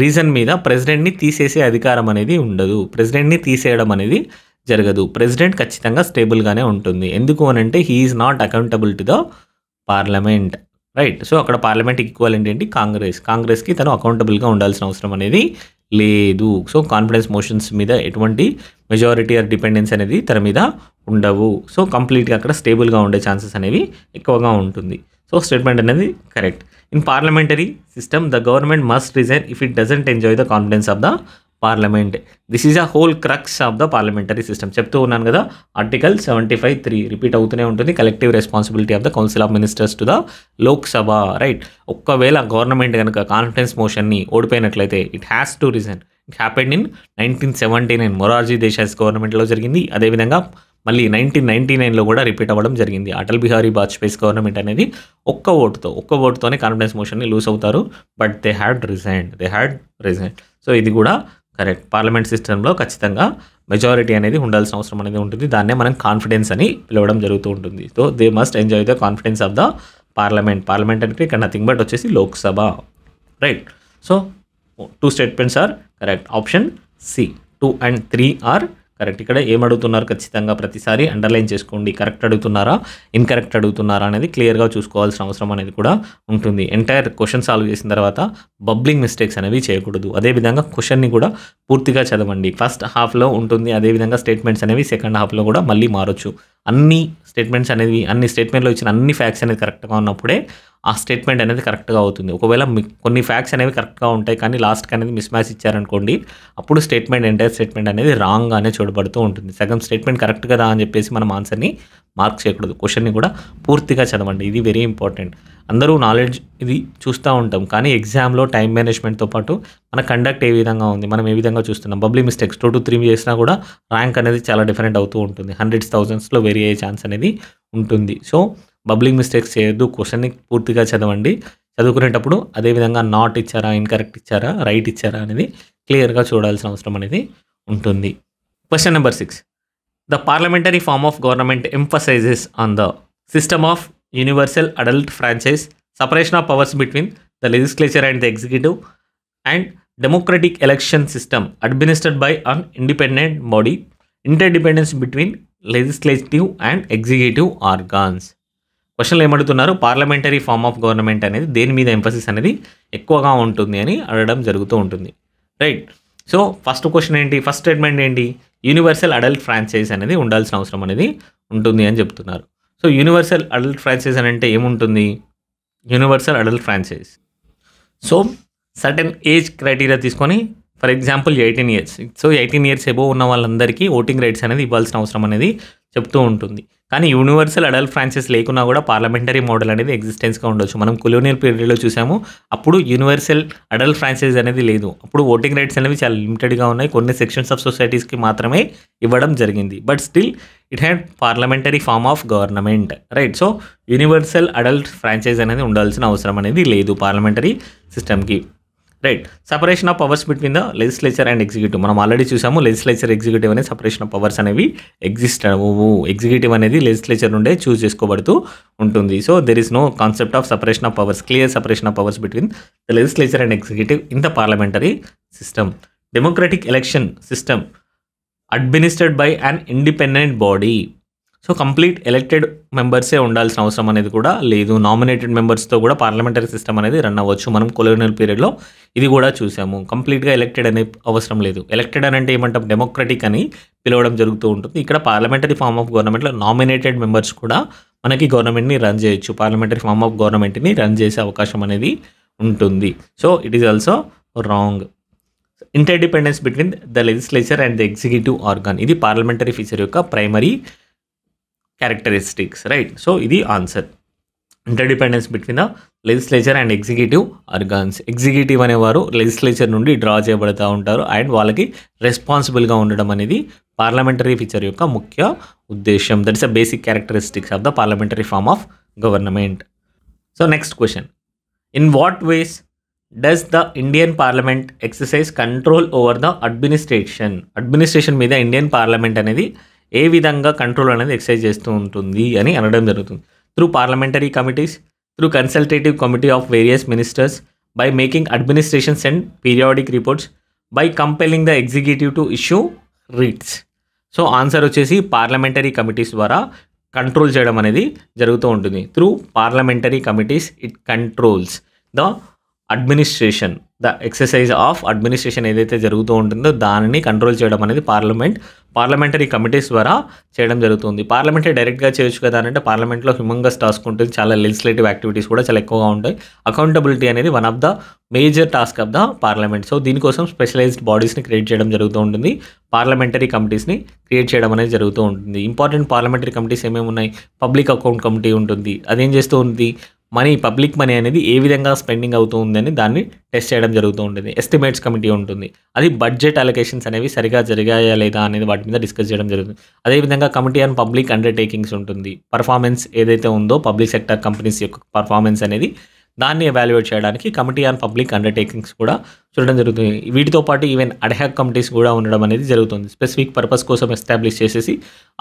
రీజన్ మీద ప్రెసిడెంట్ని తీసేసే అధికారం అనేది ఉండదు. ప్రెసిడెంట్ని తీసేయడం అనేది జరగదు. ప్రెసిడెంట్ ఖచ్చితంగా స్టేబుల్గానే ఉంటుంది. ఎందుకు అని అంటే he is not accountable to the parliament, right. So అక్కడ పార్లమెంట్ ఈక్వలెంట్ ఏంటి? కాంగ్రెస్కి తను అకౌంటబుల్గా ఉండాల్సిన అవసరం అనేది లేదు. సో కాన్ఫిడెన్స్ మోషన్స్ మీద ఎటువంటి మెజారిటీ ఆర్ డిపెండెన్స్ అనేది తన మీద ఉండవు. సో కంప్లీట్గా అక్కడ స్టేబుల్గా ఉండే ఛాన్సెస్ అనేవి ఎక్కువగా ఉంటుంది. సో స్టేట్మెంట్ అనేది correct. In parliamentary system the government must resign if it doesn't enjoy the confidence of the parliament. This is a whole crux of the parliamentary system. చెప్తూ ఉన్నాను కదా, ఆర్టికల్ 75(3) రిపీట్ అవుతూనే ఉంటుంది. Collective responsibility of the council of ministers to the Lok Sabha, right. ఒక్కవేళ government కనుక confidence మోషన్ని ఓడిపోయినట్లయితే it has to resign. It happened in 1979 Morarji Desai గవర్నమెంట్లో జరిగింది. అదేవిధంగా మళ్ళీ 1999లో కూడా రిపీట్ అవ్వడం జరిగింది. అటల్ బిహారీ వాజ్పేయి గవర్నమెంట్ అనేది ఒక్క ఓటుతోనే కాన్ఫిడెన్స్ మోషన్ని లూజ్ అవుతారు. But they had resign. So ఇది కూడా కరెక్ట్. పార్లమెంట్ సిస్టంలో ఖచ్చితంగా మెజారిటీ అనేది ఉండాల్సిన అవసరం అనేది ఉంటుంది. దాన్నే మనం కాన్ఫిడెన్స్ అని పిలవడం జరుగుతూ ఉంటుంది. So they must enjoy the confidence of the parliament అంటే ఇక్కడ నథింగ్ బట్ వచ్చేసి Lok Sabha, right. So 2 statements are correct. Option C 2 and 3 are correct. ఇక్కడ ఏం అడుగుతున్నారు ఖచ్చితంగా ప్రతిసారి అండర్లైన్ చేసుకోండి. కరెక్ట్ అడుగుతున్నారా, ఇన్కరెక్ట్ అడుగుతున్నారా అనేది క్లియర్గా చూసుకోవాల్సిన అవసరం అనేది కూడా ఉంటుంది. ఎంటైర్ క్వశ్చన్ సాల్వ్ చేసిన తర్వాత బబ్లింగ్ మిస్టేక్స్ అనేవి చేయకూడదు. అదేవిధంగా క్వశ్చన్ని కూడా పూర్తిగా చదవండి. ఫస్ట్ హాఫ్లో ఉంటుంది, అదేవిధంగా స్టేట్మెంట్స్ అనేవి సెకండ్ హాఫ్లో కూడా మళ్ళీ మారొచ్చు. అన్ని స్టేట్మెంట్లో ఇచ్చిన అన్ని ఫ్యాక్ట్స్ అనేది కరెక్ట్గా ఉన్నప్పుడే ఆ స్టేట్మెంట్ అనేది కరెక్ట్గా అవుతుంది. ఒకవేళ కొన్ని ఫ్యాక్ట్స్ అనేవి కరెక్ట్గా ఉంటాయి కానీ లాస్ట్కి అనేది మిస్ మ్యాచ్ ఇచ్చారనుకోండి, అప్పుడు ఎంటైర్ స్టేట్మెంట్ అనేది రాంగ్గానే చూడబడుతూ ఉంటుంది. సగం స్టేట్మెంట్ కరెక్ట్ కదా అని చెప్పేసి మనం ఆన్సర్ని మార్క్ చేయకూడదు. క్వశ్చన్ని కూడా పూర్తిగా చదవండి. ఇది వెరీ ఇంపార్టెంట్. అందరూ నాలెడ్జ్ ఇది చూస్తూ ఉంటాం కానీ ఎగ్జామ్లో టైం మేనేజ్మెంట్తో పాటు మన కండక్ట్ ఏ విధంగా ఉంది, మనం ఏ విధంగా చూస్తున్నాం. బబ్లీ మిస్టేక్స్ 2 to 3 చేసినా కూడా ర్యాంక్ అనేది చాలా డిఫరెంట్ అవుతూ ఉంటుంది. 100s, 1000sలో వేరీ అయ్యే ఛాన్స్ అనేది ఉంటుంది. సో బబ్లింగ్ మిస్టేక్స్ చేయొద్దు. క్వశ్చన్ని పూర్తిగా చదవండి. చదువుకునేటప్పుడు అదేవిధంగా నాట్ ఇచ్చారా, ఇన్కరెక్ట్ ఇచ్చారా, రైట్ ఇచ్చారా అనేది క్లియర్గా చూడాల్సిన అవసరం అనేది ఉంటుంది. Question number 6. The parliamentary form of government emphasises on the system of universal adult franchise, separation of powers between the legislature and the executive, and democratic election system administered by an independent body, interdependence between legislative and executive organs. క్వశ్చన్లు ఏమడుగుతున్నారు, parliamentary form of government అనేది దేని మీద emphasis అనేది ఎక్కువగా ఉంటుంది అని అడగడం జరుగుతూ ఉంటుంది, రైట్. సో ఫస్ట్ క్వశ్చన్ ఏంటి, ఫస్ట్ స్టేట్మెంట్ ఏంటి, యూనివర్సల్ అడల్ట్ ఫ్రాంచైజ్ అనేది ఉండాల్సిన అవసరం అనేది ఉంటుంది అని చెప్తున్నారు. సో యూనివర్సల్ అడల్ట్ ఫ్రాంచైజ్ అని అంటే ఏముంటుంది, universal adult franchise. So certain age criteria తీసుకొని for example 18 years. So 18 years above ఉన్న వాళ్ళందరికీ ఓటింగ్ రైట్స్ అనేది ఇవ్వాల్సిన అవసరం అనేది చెప్తూ ఉంటుంది. కానీ యూనివర్సల్ అడల్ట్ ఫ్రాంచైజ్ లేకున్నా కూడా పార్లమెంటరీ మోడల్ అనేది ఎగ్జిస్టెన్స్గా ఉండొచ్చు. మనం కొలోనియల్ పీరియడ్లో చూసాము, అప్పుడు యూనివర్సల్ అడల్ట్ ఫ్రాంచైజ్ అనేది లేదు. అప్పుడు ఓటింగ్ రైట్స్ అనేవి చాలా లిమిటెడ్గా ఉన్నాయి, కొన్ని సెక్షన్స్ ఆఫ్ సొసైటీస్కి మాత్రమే ఇవ్వడం జరిగింది. But still it had parliamentary form of government, right. So universal adult franchise అనేది ఉండాల్సిన అవసరం అనేది లేదు పార్లమెంటరీ సిస్టమ్కి, right. Separation of powers between the legislature and executive మనం ఆల్రెడీ చూసాము. లెజిస్లేచర్ ఎగ్జిక్యూటివ్ అనేది సపరేషన్ ఆఫ్ పవర్స్ అనేవి ఎగ్జిస్ట్ అవ్వవు. ఎగ్జిక్యూటివ్ అనేది లెజిస్లేచర్ నుండే చూస్ చేసుకోబడుతూ ఉంటుంది. So there is no concept of separation of powers, clear separation of powers between the legislature and executive in the parliamentary system. Democratic election system administered by an independent body. So complete elected మెంబర్సే ఉండాల్సిన అవసరం అనేది కూడా లేదు. Nominated మెంబర్స్తో కూడా parliamentary system అనేది run అవ్వచ్చు. మనం కొలోనియల్ పీరియడ్లో ఇది కూడా చూసాము. కంప్లీట్గా ఎలక్టెడ్ అనే అవసరం లేదు. ఎలక్టెడ్ అని అంటే ఏమంటాం, డెమోక్రటిక్ అని పిలవడం జరుగుతూ ఉంటుంది. ఇక్కడ పార్లమెంటరీ ఫార్మ్ ఆఫ్ గవర్నమెంట్లో నామినేటెడ్ మెంబర్స్ కూడా మనకి గవర్నమెంట్ని రన్ చేయొచ్చు. పార్లమెంటరీ ఫార్మ్ ఆఫ్ గవర్నమెంట్ని రన్ చేసే అవకాశం అనేది ఉంటుంది. So it is also wrong. Interdependence between the legislature and the executive organ, ఇది పార్లమెంటరీ ఫీచర్ యొక్క ప్రైమరీ క్యారెక్టరిస్టిక్స్, రైట్. సో ఇది answer. Interdependence between the legislature and executive organs. Executive అనేవారు legislature నుండి డ్రా చేయబడుతూ ఉంటారు అండ్ వాళ్ళకి రెస్పాన్సిబుల్గా ఉండడం అనేది పార్లమెంటరీ ఫీచర్ యొక్క ముఖ్య ఉద్దేశం. That is a basic characteristics of the parliamentary form of government. So next question, in what ways does the Indian parliament exercise control over the administration మీద ఇండియన్ పార్లమెంట్ అనేది ఏ విధంగా కంట్రోల్ అనేది exercise చేస్తూ ఉంటుంది అని అనడం జరుగుతుంది. Through parliamentary committees, through consultative committee of various ministers, by making administration send periodic reports, by compelling the executive to issue writs. So answer వచ్చేసి పార్లమెంటరీ కమిటీస్ ద్వారా కంట్రోల్ చేయడం అనేది జరుగుతూ ఉంటుంది. Through parliamentary committees it controls the administration, the exercise of administration ఏదైతే జరుగుతూ ఉంటుందో దానిని కంట్రోల్ చేయడం అనేది పార్లమెంటరీ కమిటీస్ ద్వారా చేయడం జరుగుతుంది. పార్లమెంటే డైరెక్ట్గా చేయొచ్చు కదా అంటే పార్లమెంట్లో హ్యూమంగస్ టాస్క్ ఉంటుంది, చాలా లెజిస్లేటివ్ యాక్టివిటీస్ కూడా చాలా ఎక్కువగా ఉంటాయి. అకౌంటబిలిటీ అనేది one of the major task of the parliament. So దీనికోసం స్పెషలైజ్డ్ బాడీస్ని క్రియేట్ చేయడం జరుగుతూ ఉంటుంది, పార్లమెంటరీ కమిటీస్ని క్రియేట్ చేయడం అనేది జరుగుతూ ఉంటుంది. ఇంపార్టెంట్ పార్లమెంటరీ కమిటీస్ ఏమేమి ఉన్నాయి, పబ్లిక్ అకౌంట్ కమిటీ ఉంటుంది, అదేం చేస్తూ ఉంది, మనీ, పబ్లిక్ మనీ అనేది ఏ విధంగా స్పెండింగ్ అవుతూ ఉందని దాన్ని టెస్ట్ చేయడం జరుగుతూ ఉంటుంది. ఎస్టిమేట్స్ కమిటీ ఉంటుంది, అది బడ్జెట్ అలొకేషన్స్ అనేవి సరిగా జరిగాయా లేదా అనేది వాటి మీద డిస్కస్ చేయడం జరుగుతుంది. అదేవిధంగా కమిటీ ఆన్ పబ్లిక్ అండర్టేకింగ్స్ ఉంటుంది. పర్ఫార్మెన్స్ ఏదైతే ఉందో పబ్లిక్ సెక్టర్ కంపెనీస్ యొక్క పర్ఫార్మెన్స్ అనేది దాన్ని ఎవాల్యుయేట్ చేయడానికి కమిటీ ఆన్ పబ్లిక్ అండర్టేకింగ్స్ కూడా చూడడం జరుగుతుంది. వీటితో పాటు ఈవెన్ అడ్హాక్ కమిటీస్ కూడా ఉండడం అనేది జరుగుతుంది. స్పెసిఫిక్ పర్పస్ కోసం ఎస్టాబ్లిష్ చేసేసి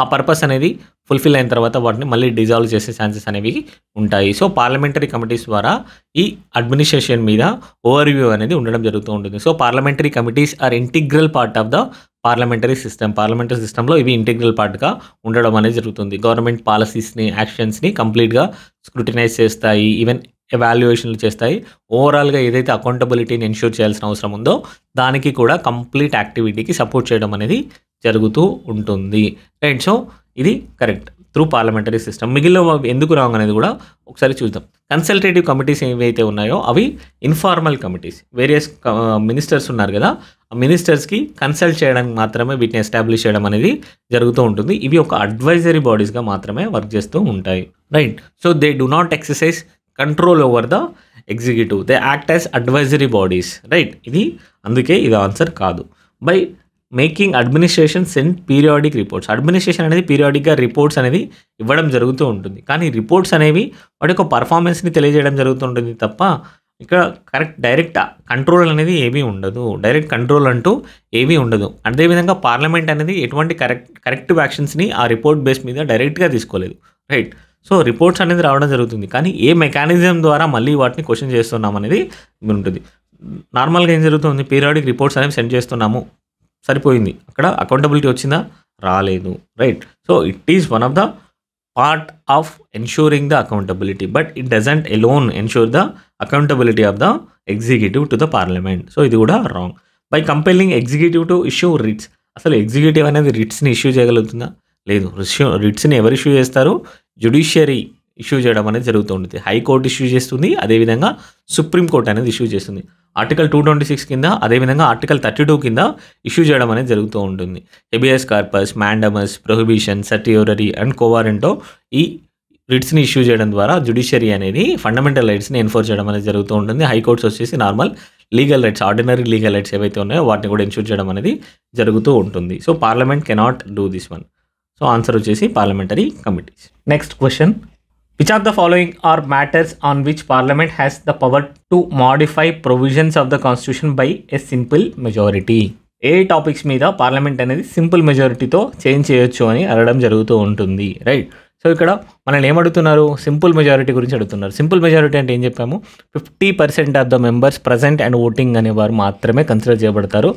ఆ పర్పస్ అనేది ఫుల్ఫిల్ అయిన తర్వాత వాటిని మళ్ళీ డిజాల్వ్ చేసే ఛాన్సెస్ అనేవి ఉంటాయి. సో పార్లమెంటరీ కమిటీస్ ద్వారా ఈ అడ్మినిస్ట్రేషన్ మీద ఓవర్వ్యూ అనేది ఉండడం జరుగుతూ ఉంటుంది. So parliamentary committees are integral part of the parliamentary system. Parliamentary సిస్టంలో ఇవి ఇంటిగ్రల్ పార్ట్గా ఉండడం అనేది జరుగుతుంది. గవర్నమెంట్ పాలసీస్ని, యాక్షన్స్ని కంప్లీట్గా స్క్రూటినైజ్ చేస్తాయి, ఈవెన్ ఎవాల్యుయేషన్లు చేస్తాయి. ఓవరాల్గా ఏదైతే అకౌంటబిలిటీని ఎన్ష్యూర్ చేయాల్సిన అవసరం ఉందో దానికి కూడా కంప్లీట్ యాక్టివిటీకి సపోర్ట్ చేయడం అనేది జరుగుతూ ఉంటుంది. రైట్, సో ఇది కరెక్ట్ త్రూ పార్లమెంటరీ సిస్టమ్. మిగిలిన ఎందుకు రాంగ్ అనేది కూడా ఒకసారి చూద్దాం. కన్సల్టేటివ్ కమిటీస్ ఏవైతే ఉన్నాయో అవి ఇన్ఫార్మల్ కమిటీస్. వేరియస్ మినిస్టర్స్ ఉన్నారు కదా, ఆ మినిస్టర్స్కి కన్సల్ట్ చేయడానికి మాత్రమే వీటిని ఎస్టాబ్లిష్ చేయడం అనేది జరుగుతూ ఉంటుంది. ఇవి ఒక అడ్వైజరీ బాడీస్గా మాత్రమే వర్క్ చేస్తూ ఉంటాయి. Right, so they do not exercise control over the executive, they act as advisory bodies. Right, ఇది అందుకే ఇది ఆన్సర్ కాదు. By making administration send periodic reports. Administration అనేది పీరియాడిక్గా రిపోర్ట్స్ అనేది ఇవ్వడం జరుగుతూ ఉంటుంది. కానీ రిపోర్ట్స్ అనేవి వాటి యొక్క పర్ఫార్మెన్స్ని తెలియజేయడం జరుగుతుంటుంది తప్ప ఇక్కడ డైరెక్ట్ కంట్రోల్ అనేది ఏమీ ఉండదు. డైరెక్ట్ కంట్రోల్ అంటూ ఏమీ ఉండదు. అదేవిధంగా పార్లమెంట్ అనేది ఎటువంటి కరెక్టివ్ యాక్షన్స్ని ఆ రిపోర్ట్ బేస్ మీద డైరెక్ట్గా తీసుకోలేదు. రైట్, సో రిపోర్ట్స్ అనేది రావడం జరుగుతుంది, కానీ ఏ మెకానిజం ద్వారా మళ్ళీ వాటిని క్వశ్చన్ చేస్తున్నాం అనేది ఉంటుంది. నార్మల్గా ఏం జరుగుతుంది, పీరియాడిక్ రిపోర్ట్స్ అనేవి సెండ్ చేస్తున్నాము, సరిపోయింది. అక్కడ అకౌంటబిలిటీ వచ్చిందా, రాలేదు. Right, so it is one of the part of ensuring the accountability, but it doesn't alone ensure the accountability of the executive to the parliament. So ఇది కూడా wrong. By compelling executive to issue writs. అసలు executive అనేది రిట్స్ని issue చేయగలుగుతుందా, లేదు. రిట్స్ని ఎవరు issue చేస్తారు, judiciary issue చేయడం అనేది జరుగుతుంది. హైకోర్టు ఇష్యూ చేస్తుంది, అదేవిధంగా సుప్రీంకోర్టు అనేది ఇష్యూ చేస్తుంది. ఆర్టికల్ 226 కింద, అదేవిధంగా ఆర్టికల్ 32 కింద ఇష్యూ చేయడం అనేది జరుగుతూ ఉంటుంది. Habeas corpus, mandamus, prohibition, certiorari and quo warranto ఈ రిట్స్ని ఇష్యూ చేయడం ద్వారా జ్యుడిషియరీ అనేది ఫండమెంటల్ రైట్స్ని ఎన్ఫోర్స్ చేయడం అనేది జరుగుతూ ఉంటుంది. హైకోర్ట్స్ వచ్చేసి normal legal rights, ordinary legal rights ఏవైతే ఉన్నాయో వాటిని కూడా ఎన్ష్యూర్ చేయడం అనేది జరుగుతూ ఉంటుంది. So parliament cannot do this one. So answer వచ్చేసి parliamentary committees. Next question, which of the following are matters on which parliament has the power to modify provisions of the constitution by a simple majority? ఏ topics మీద parliament అనేది simple మెజారిటీతో change చేయొచ్చు అని అడగడం జరుగుతూ ఉంటుంది. రైట్, సో ఇక్కడ మనల్ని ఏమడుగుతున్నారు, సింపుల్ మెజారిటీ గురించి అడుగుతున్నారు. సింపుల్ మెజారిటీ అంటే ఏం చెప్పాము, 50% of the members present and voting అనేవారు మాత్రమే కన్సిడర్ చేయబడతారు.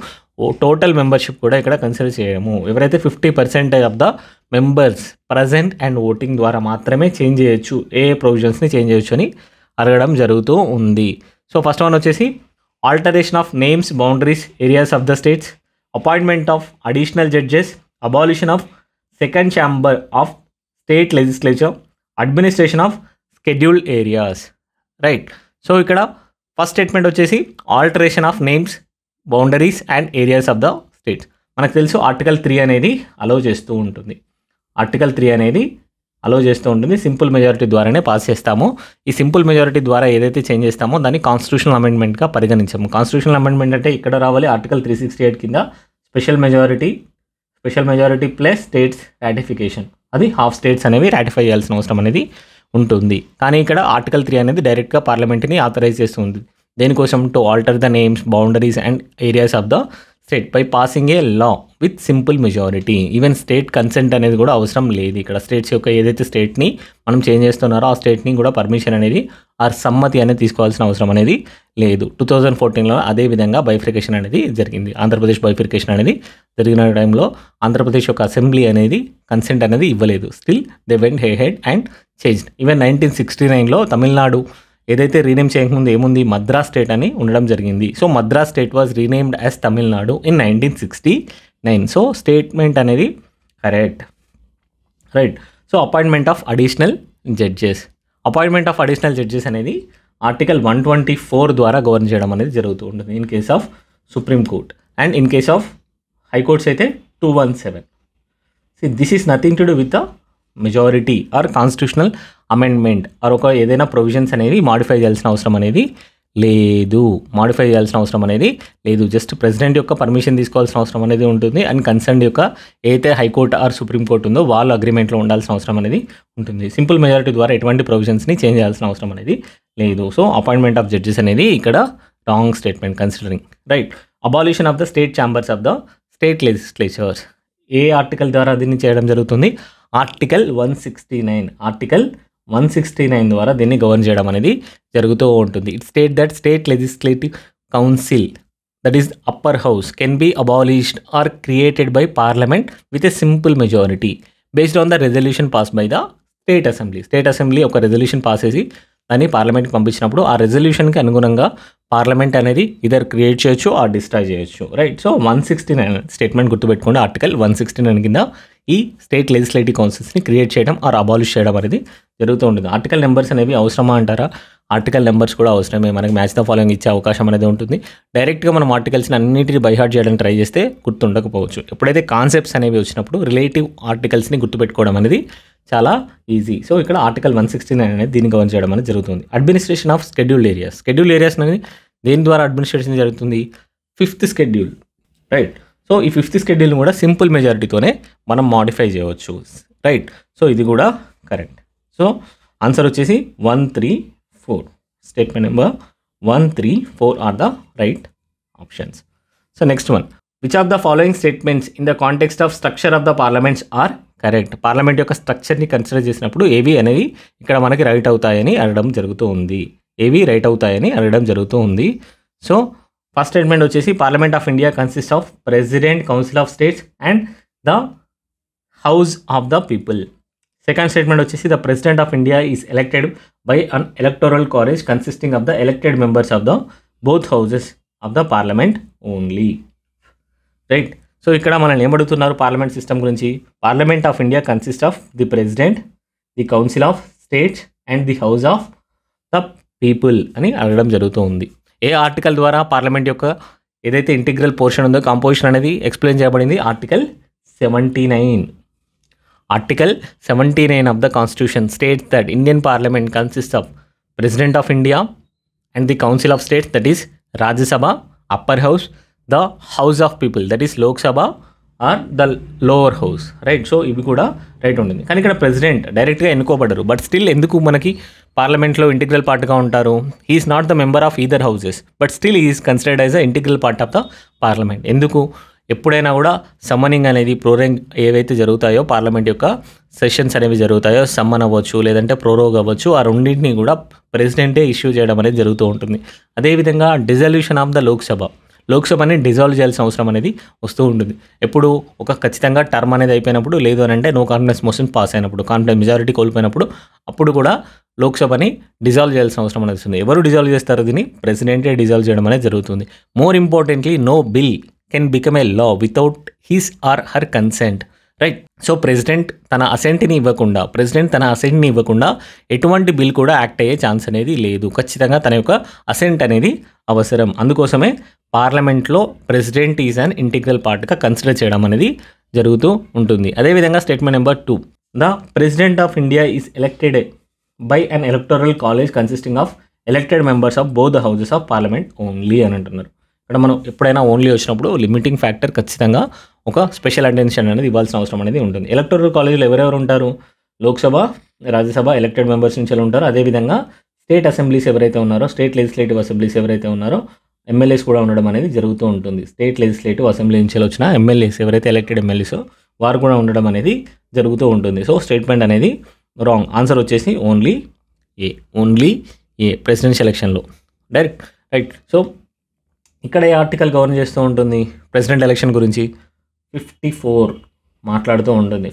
టోటల్ మెంబర్షిప్ కూడా ఇక్కడ కన్సిడర్ చేయము. ఎవరైతే 50% of the members present and voting ద్వారా మాత్రమే చేంజ్ చేయొచ్చు, ఏ ప్రొవిజన్స్ని చేంజ్ చేయొచ్చు అని అడగడం జరుగుతూ ఉంది. సో ఫస్ట్ వన్ వచ్చేసి alteration of names, boundaries, areas of the states, appointment of additional judges, abolition of second chamber of state legislature, administration of scheduled areas. Right, so ఇక్కడ ఫస్ట్ స్టేట్మెంట్ వచ్చేసి alteration of names, boundaries and areas of the states. మనకు తెలుసు article 3 అనేది allow చేస్తూ ఉంటుంది. Article 3 అనేది allow చేస్తూ ఉంటుంది. సింపుల్ మెజారిటీ ద్వారానే పాస్ చేస్తాము. ఈ సింపుల్ మెజారిటీ ద్వారా ఏదైతే చేంజ్ చేస్తామో దాన్ని కాన్స్టిట్యూషనల్ అమెండ్మెంట్గా పరిగణించాము. కాన్స్టిట్యూషనల్ అమెండ్మెంట్ అంటే ఇక్కడ రావాలి ఆర్టికల్ 368 కింద special majority plus states ratification, అది హాఫ్ స్టేట్స్ అనేవి రాటిఫై చేయాల్సిన అవసరం అనేది ఉంటుంది. కానీ ఇక్కడ ఆర్టికల్ 3 అనేది డైరెక్ట్గా పార్లమెంట్ని ఆథరైజ్ చేస్తుంది. దేనికోసం, to alter the names, boundaries and areas of the state by passing a law with simple majority. Even state consent అనేది కూడా అవసరం లేదు. ఇక్కడ స్టేట్స్ యొక్క ఏదైతే స్టేట్ని మనం చేంజ్ చేస్తున్నారో ఆ స్టేట్ని కూడా పర్మిషన్ అనేది ఆర్ సమ్మతి అనేది తీసుకోవాల్సిన అవసరం అనేది లేదు. 2014లో అదే విధంగా బైఫికేషన్ అనేది జరిగింది. ఆంధ్రప్రదేశ్ బైఫికేషన్ అనేది జరిగిన టైంలో ఆంధ్రప్రదేశ్ యొక్క అసెంబ్లీ అనేది కన్సెంట్ అనేది ఇవ్వలేదు. Still they went head and changed. Even 1969లో తమిళనాడు ఏదైతే రీనేమ్ చేయకముందు ఏముంది, మద్రాస్ స్టేట్ అని ఉండడం జరిగింది. So Madras state was renamed as Tamil Nadu in 1969. So statement అనేది correct. Right, so appointment of additional judges అనేది ఆర్టికల్ 124 ద్వారా గవర్న్ చేయడం అనేది జరుగుతూ ఉంటుంది in case of Supreme Court, and in case of high courts అయితే 217. This is nothing to do with the majority are constitutional amendment are ఒక ఏదైనా provisions అనేవి మాడిఫై చేయాల్సిన అవసరం అనేది లేదు. జస్ట్ ప్రెసిడెంట్ యొక్క పర్మిషన్ తీసుకోవాల్సిన అవసరం అనేది ఉంటుంది. అండ్ కన్సర్న్ యొక్క ఏదైతే హైకోర్టు ఆర్ సుప్రీంకోర్టు ఉందో వాళ్ళు అగ్రిమెంట్లో ఉండాల్సిన అవసరం అనేది ఉంటుంది. సింపుల్ మెజారిటీ ద్వారా ఎటువంటి ప్రొవిజన్స్ని చేంజ్ చేయాల్సిన అవసరం అనేది లేదు. సో అపాయింట్మెంట్ ఆఫ్ జడ్జెస్ అనేది ఇక్కడ wrong statement considering. Right. Abolition of the state chambers of the state legislatures. A article ద్వారా దీన్ని చేయడం జరుగుతుంది? ఆర్టికల్ 169 ద్వారా దీన్ని గవర్న్ చేయడం అనేది జరుగుతూ ఉంటుంది. It state that state legislative council, that is upper house, can be abolished or created by parliament with a simple majority based on the resolution pass by the state assembly ఒక resolution pass చేసి దాన్ని పార్లమెంట్కి పంపించినప్పుడు ఆ రెజల్యూషన్కి అనుగుణంగా parliament అనేది either create చేయొచ్చు ఆర్ డిస్ట్రాయ్ చేయొచ్చు. రైట్. సో 169 స్టేట్మెంట్ గుర్తుపెట్టుకోండి. ఆర్టికల్ 169 కింద ఈ స్టేట్ లెజిస్లేటివ్ కౌన్సిల్స్ని క్రియేట్ చేయడం ఆర్ అబాలిష్ చేయడం అనేది జరుగుతూ ఉంటుంది. ఆర్టికల్ నెంబర్స్ అనేవి అవసరమా అంటారా? ఆర్టికల్ నెంబర్స్ కూడా అవసరమే. మనకి మ్యాచ్ ద ఫాలోయింగ్ ఇచ్చే అవకాశం అనేది ఉంటుంది. డైరెక్ట్గా మనం ఆర్టికల్స్ని అన్నింటినీ బైహార్ట్ చేయడానికి ట్రై చేస్తే గుర్తుండకపోవచ్చు. ఎప్పుడైతే కాన్సెప్ట్స్ అనేవి వచ్చినప్పుడు రిలేటివ్ ఆర్టికల్స్ని గుర్తుపెట్టుకోవడం అనేది చాలా ఈజీ. సో ఇక్కడ ఆర్టికల్ 169 అనేది దీన్ని గవర్న్ చేయడం అనేది జరుగుతుంది. అడ్మినిస్ట్రేషన్ ఆఫ్ షెడ్యూల్డ్ ఏరియాస్ అనేది దేని ద్వారా అడ్మినిస్ట్రేషన్ జరుగుతుంది? 5th schedule. రైట్. సో ఈ 5th షెడ్యూల్ని కూడా సింపుల్ మెజారిటీతోనే మనం మాడిఫై చేయవచ్చు. రైట్. సో ఇది కూడా కరెక్ట్. సో ఆన్సర్ వచ్చేసి 134. Statement number 134 are the right options. So next one, which of the following statements in the context of structure of the parliaments are correct? Parliament యొక్క స్ట్రక్చర్ని consider చేసినప్పుడు ఏవి అనేవి ఇక్కడ మనకి రైట్ అవుతాయని అడగడం జరుగుతూ ఉంది. సో ఫస్ట్ స్టేట్మెంట్ వచ్చేసి parliament of India consist of president, council of states and the house of the people. Second statement వచ్చేసి the president of India is elected by an electoral college consisting of the elected members of the both houses of the parliament only. Right. So ఇక్కడ మనల్ని ఏమడుగుతున్నారు parliament system గురించి? Parliament of India consist of the president, the council of states and the house of the people అని అడగడం జరుగుతూ ఉంది. ఏ article ద్వారా parliament యొక్క ఏదైతే ఇంటిగ్రల్ పోర్షన్ ఉందో కాంపోజిషన్ అనేది ఎక్స్ప్లెయిన్ చేయబడింది? Article 79. Article 79 of the constitution states that Indian parliament consist of president of India and the council of states, that is Rajya Sabha, upper house, the house of people, that is Lok Sabha or the lower house. Right. So ఇవి కూడా right ఉంటుంది. కానీ ఇక్కడ president డైరెక్ట్గా ఎన్నుకోబడరు, but still ఎందుకు మనకి పార్లమెంట్లో integral పార్ట్గా ఉంటారు? He is not the member of either houses, but still is considered as a integral part of the parliament. ఎందుకు? ఎప్పుడైనా కూడా సమ్మనింగ్ అనేది ప్రోరోగ్ ఏవైతే జరుగుతాయో పార్లమెంట్ యొక్క సెషన్స్ అనేవి జరుగుతాయో సమ్మన్ అవ్వచ్చు లేదంటే ప్రోరోగ్ అవ్వచ్చు, ఆ రెండింటినీ కూడా ప్రెసిడెంటే ఇష్యూ చేయడం అనేది జరుగుతూ ఉంటుంది. అదేవిధంగా డిజల్యూషన్ ఆఫ్ ద లోక్సభని డిజాల్వ్ చేయాల్సిన అవసరం అనేది వస్తూ ఉంటుంది. ఎప్పుడు ఒక ఖచ్చితంగా టర్మ్ అనేది అయిపోయినప్పుడు, లేదు అని అంటే నో కాన్ఫిడెన్స్ మోషన్ పాస్ అయినప్పుడు, కాన్ఫిడెన్స్ మెజారిటీ కోల్పోయినప్పుడు అప్పుడు కూడా లోక్సభని డిజాల్వ్ చేయాల్సిన అవసరం అనేది వస్తుంది. ఎవరు డిజాల్వ్ చేస్తారో దీన్ని ప్రెసిడెంటే డిజాల్వ్ చేయడం అనేది జరుగుతుంది. More importantly no bill can become a law without his or her consent. Right. So president తన అసెంట్ని ఇవ్వకుండా ఎటువంటి బిల్ కూడా యాక్ట్ అయ్యే ఛాన్స్ అనేది లేదు. ఖచ్చితంగా తన యొక్క అసెంట్ అనేది అవసరం. అందుకోసమే పార్లమెంట్లో ప్రెసిడెంట్ ఈజ్ అన్ ఇంటిగ్రల్ పార్ట్గా కన్సిడర్ చేయడం అనేది జరుగుతూ ఉంటుంది. అదేవిధంగా statement number 2, the president of India is elected by an electoral college consisting of elected members of both the houses of parliament only అని అంటున్నారు. ఇక్కడ మనం ఎప్పుడైనా ఓన్లీ వచ్చినప్పుడు లిమిటింగ్ ఫ్యాక్టర్ ఖచ్చితంగా ఒక స్పెషల్ అటెన్షన్ అనేది ఇవ్వాల్సిన అవసరం అనేది ఉంటుంది. ఎలక్టోరల్ కాలేజ్లో ఎవరెవరు ఉంటారు? లోక్సభ, రాజ్యసభ ఎలక్టెడ్ మెంబర్స్ నుంచి ఉంటారు. అదేవిధంగా స్టేట్ అసెంబ్లీస్ ఎవరైతే ఉన్నారో, స్టేట్ లెజిస్లేటివ్ అసెంబ్లీస్ ఎవరైతే ఉన్నారో ఎమ్మెల్యేస్ కూడా ఉండడం అనేది జరుగుతూ ఉంటుంది. స్టేట్ లెజిస్లేటివ్ అసెంబ్లీ నుంచి వచ్చిన ఎమ్మెల్యేస్ ఎవరైతే ఎలక్టెడ్ ఎమ్మెల్యేసో వారు కూడా ఉండడం అనేది జరుగుతూ ఉంటుంది. సో స్టేట్మెంట్ అనేది రాంగ్. ఆన్సర్ వచ్చేసి ఓన్లీ ఏ ప్రెసిడెన్షియల్ ఎలక్షన్లో డైరెక్ట్. రైట్. సో ఇక్కడ ఏ ఆర్టికల్ గవర్న్ చేస్తూ ఉంటుంది ప్రెసిడెంట్ ఎలక్షన్ గురించి? 54 మాట్లాడుతూ ఉంటుంది.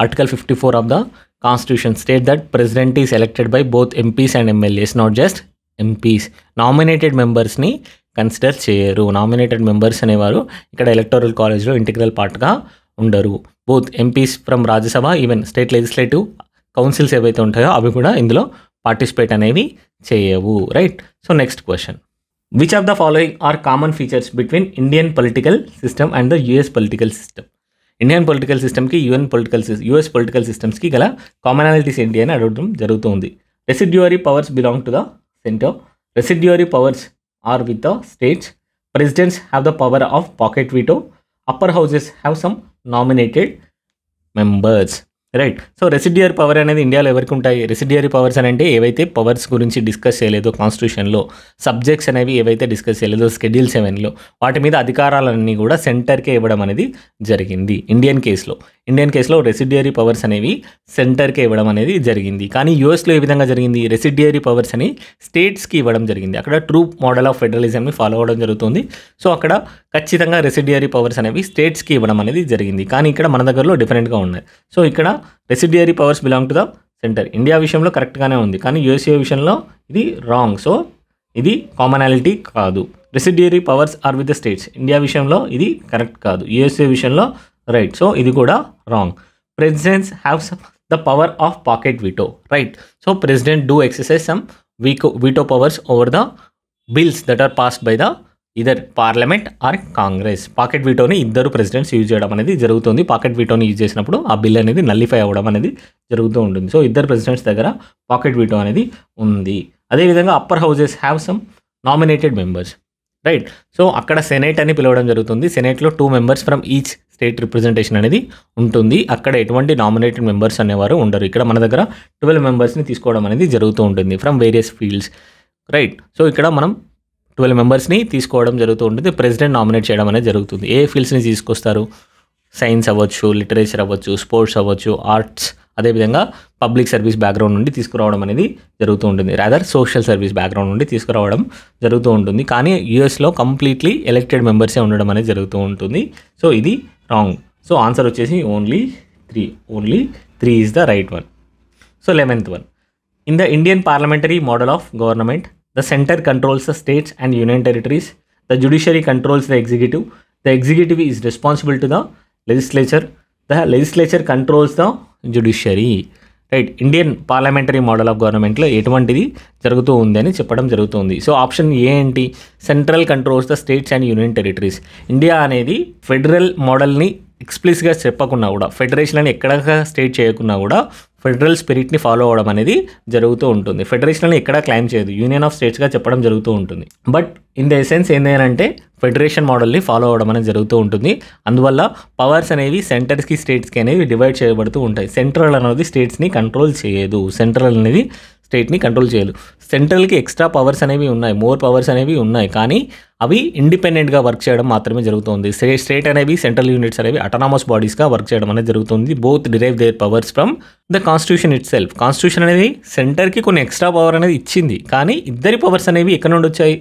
Article 54 of the constitution state that president is elected by both MPs and MLAs, not just MPs. Nominated మెంబర్స్ని కన్సిడర్ చేయరు. నామినేటెడ్ మెంబర్స్ అనేవారు ఇక్కడ ఎలక్టోరల్ కాలేజ్లో ఇంటిగ్రల్ పార్ట్గా ఉండరు. Both MPs from Rajya Sabha, even state legislative councils ఏవైతే ఉంటాయో అవి కూడా ఇందులో పార్టిసిపేట్ అనేవి చేయవు. Right. So next question, which of the following are common features between Indian political system and the US political system? Indian political సిస్టమ్కి యూఎస్ పొలిటికల్ సిస్టమ్స్కి గల కామనాలిటీస్ ఏంటి అని అడగడం జరుగుతుంది. Residuary powers belong to the centre. Residuary powers are with the states. Presidents have the power of pocket veto. Upper houses have some nominated members. Right. So residuary power అనేది ఇండియాలో ఎవరికి ఉంటాయి? రెసిడ్యూరీ పవర్స్ అని అంటే ఏవైతే powers గురించి discuss చేయలేదో కాన్స్టిట్యూషన్లో, సబ్జెక్ట్స్ అనేవి ఏవైతే డిస్కస్ చేయలేదో షెడ్యూల్ 7లో, వాటి మీద అధికారాలన్నీ కూడా సెంటర్కే ఇవ్వడం అనేది జరిగింది. ఇండియన్ కేసులో రెసిడ్యూరీ పవర్స్ అనేవి సెంటర్కే ఇవ్వడం అనేది జరిగింది. కానీ యూఎస్లో ఏ విధంగా జరిగింది? రెసిడ్యూరీ పవర్స్ అని స్టేట్స్కి ఇవ్వడం జరిగింది. అక్కడ ట్రూ మోడల్ ఆఫ్ ఫెడరలిజంని ఫాలో అవ్వడం జరుగుతుంది. సో అక్కడ ఖచ్చితంగా రెసిడ్యూరీ పవర్స్ అనేవి స్టేట్స్కి ఇవ్వడం అనేది జరిగింది. కానీ ఇక్కడ మన దగ్గరలో డిఫరెంట్గా ఉన్నాయి. సో ఇక్కడ residuary powers belong to the centre. India విషయంలో కరెక్ట్గానే ఉంది, కానీ యూఎస్ఏ విషయంలో ఇది రాంగ్. సో ఇది కామనాలిటీ కాదు. Residuary powers are with the states. India విషయంలో ఇది కరెక్ట్ కాదు, యూఎస్ఏ విషయంలో రైట్. సో ఇది కూడా wrong. Presidents have the power of pocket veto. Right. So president do exercise some veto powers over the bills that are passed by the either parliament or Congress. Pocket వీటోని ఇద్దరు presidents use చేయడం అనేది జరుగుతుంది. Pocket వీటోని use చేసినప్పుడు ఆ bill అనేది nullify అవ్వడం అనేది జరుగుతూ ఉంటుంది. సో ఇద్దరు ప్రెసిడెంట్స్ దగ్గర పాకెట్ వీటో అనేది ఉంది. అదేవిధంగా upper houses have some nominated members. Right. So అక్కడ సెనేట్ అని పిలవడం జరుగుతుంది. సెనేట్లో 2 members from each state representation అనేది ఉంటుంది. అక్కడ ఎటువంటి నామినేటెడ్ మెంబర్స్ అనేవారు ఉండరు. ఇక్కడ మన దగ్గర 12 మెంబర్స్ని తీసుకోవడం అనేది జరుగుతూ ఉంటుంది from various fields. Right. So ఇక్కడ మనం 12 మెంబర్స్ని తీసుకోవడం జరుగుతూ ఉంటుంది. ప్రెసిడెంట్ నామినేట్ చేయడం అనేది జరుగుతుంది. ఏ ఫీల్డ్స్ని తీసుకొస్తారు? సైన్స్ అవ్వచ్చు, లిటరేచర్ అవ్వచ్చు, స్పోర్ట్స్ అవ్వచ్చు, ఆర్ట్స్, అదేవిధంగా పబ్లిక్ సర్వీస్ బ్యాక్గ్రౌండ్ నుండి తీసుకురావడం అనేది జరుగుతూ ఉంటుంది. రాదర్ సోషల్ సర్వీస్ బ్యాక్గ్రౌండ్ నుండి తీసుకురావడం జరుగుతూ ఉంటుంది. కానీ యూఎస్లో కంప్లీట్లీ ఎలక్టెడ్ మెంబర్సే ఉండడం అనేది జరుగుతూ ఉంటుంది. సో ఇది రాంగ్. సో ఆన్సర్ వచ్చేసి only 3 is the right one. So 11th one. In the Indian parliamentary model of government, the center controls the states and union territories. The judiciary controls the executive. The executive is responsible to the legislature. The legislature controls the judiciary. Right. Indian parliamentary model of గవర్నమెంట్లో ఎటువంటిది జరుగుతూ ఉంది అని చెప్పడం జరుగుతుంది. So option A ఏంటి? Central controls the states and union territories. India అనేది federal మోడల్ని ఎక్స్ప్లిసిట్గా చెప్పకుండా కూడా, ఫెడరేషన్ అని ఎక్కడ స్టేట్ చేయకున్నా కూడా ఫెడరల్ స్పిరిట్ని ఫాలో అవ్వడం అనేది జరుగుతూ ఉంటుంది. ఫెడరేషన్ అని ఎక్కడా క్లైమ్ చేయదు, యూనియన్ ఆఫ్ స్టేట్స్గా చెప్పడం జరుగుతూ ఉంటుంది. బట్ ఇన్ ద ఎసెన్స్ ఏంటంటే ఫెడరేషన్ మోడల్ని ఫాలో అవ్వడం అనేది జరుగుతూ ఉంటుంది. అందువల్ల పవర్స్ అనేవి సెంటర్స్కి స్టేట్స్కి అనేవి డివైడ్ చేయబడుతూ ఉంటాయి. సెంట్రల్ అనేది స్టేట్స్ని కంట్రోల్ చేయదు, సెంట్రల్ అనేది స్టేట్ని కంట్రోల్ చేయదు. సెంట్రల్కి ఎక్స్ట్రా పవర్స్ అనేవి ఉన్నాయి, మోర్ పవర్స్ అనేవి ఉన్నాయి, కానీ అవి ఇండిపెండెంట్గా వర్క్ చేయడం మాత్రమే జరుగుతుంది. స్టేట్ అనేవి సెంట్రల్ యూనిట్స్ అనేవి అటానమస్ బాడీస్గా వర్క్ చేయడం అనేది జరుగుతుంది. Both derive their powers from the constitution it self. Constitution అనేది సెంటర్కి కొన్ని ఎక్స్ట్రా పవర్ అనేది ఇచ్చింది, కానీ ఇద్దరి పవర్స్ అనేవి ఎక్కడ నుండి వచ్చాయి?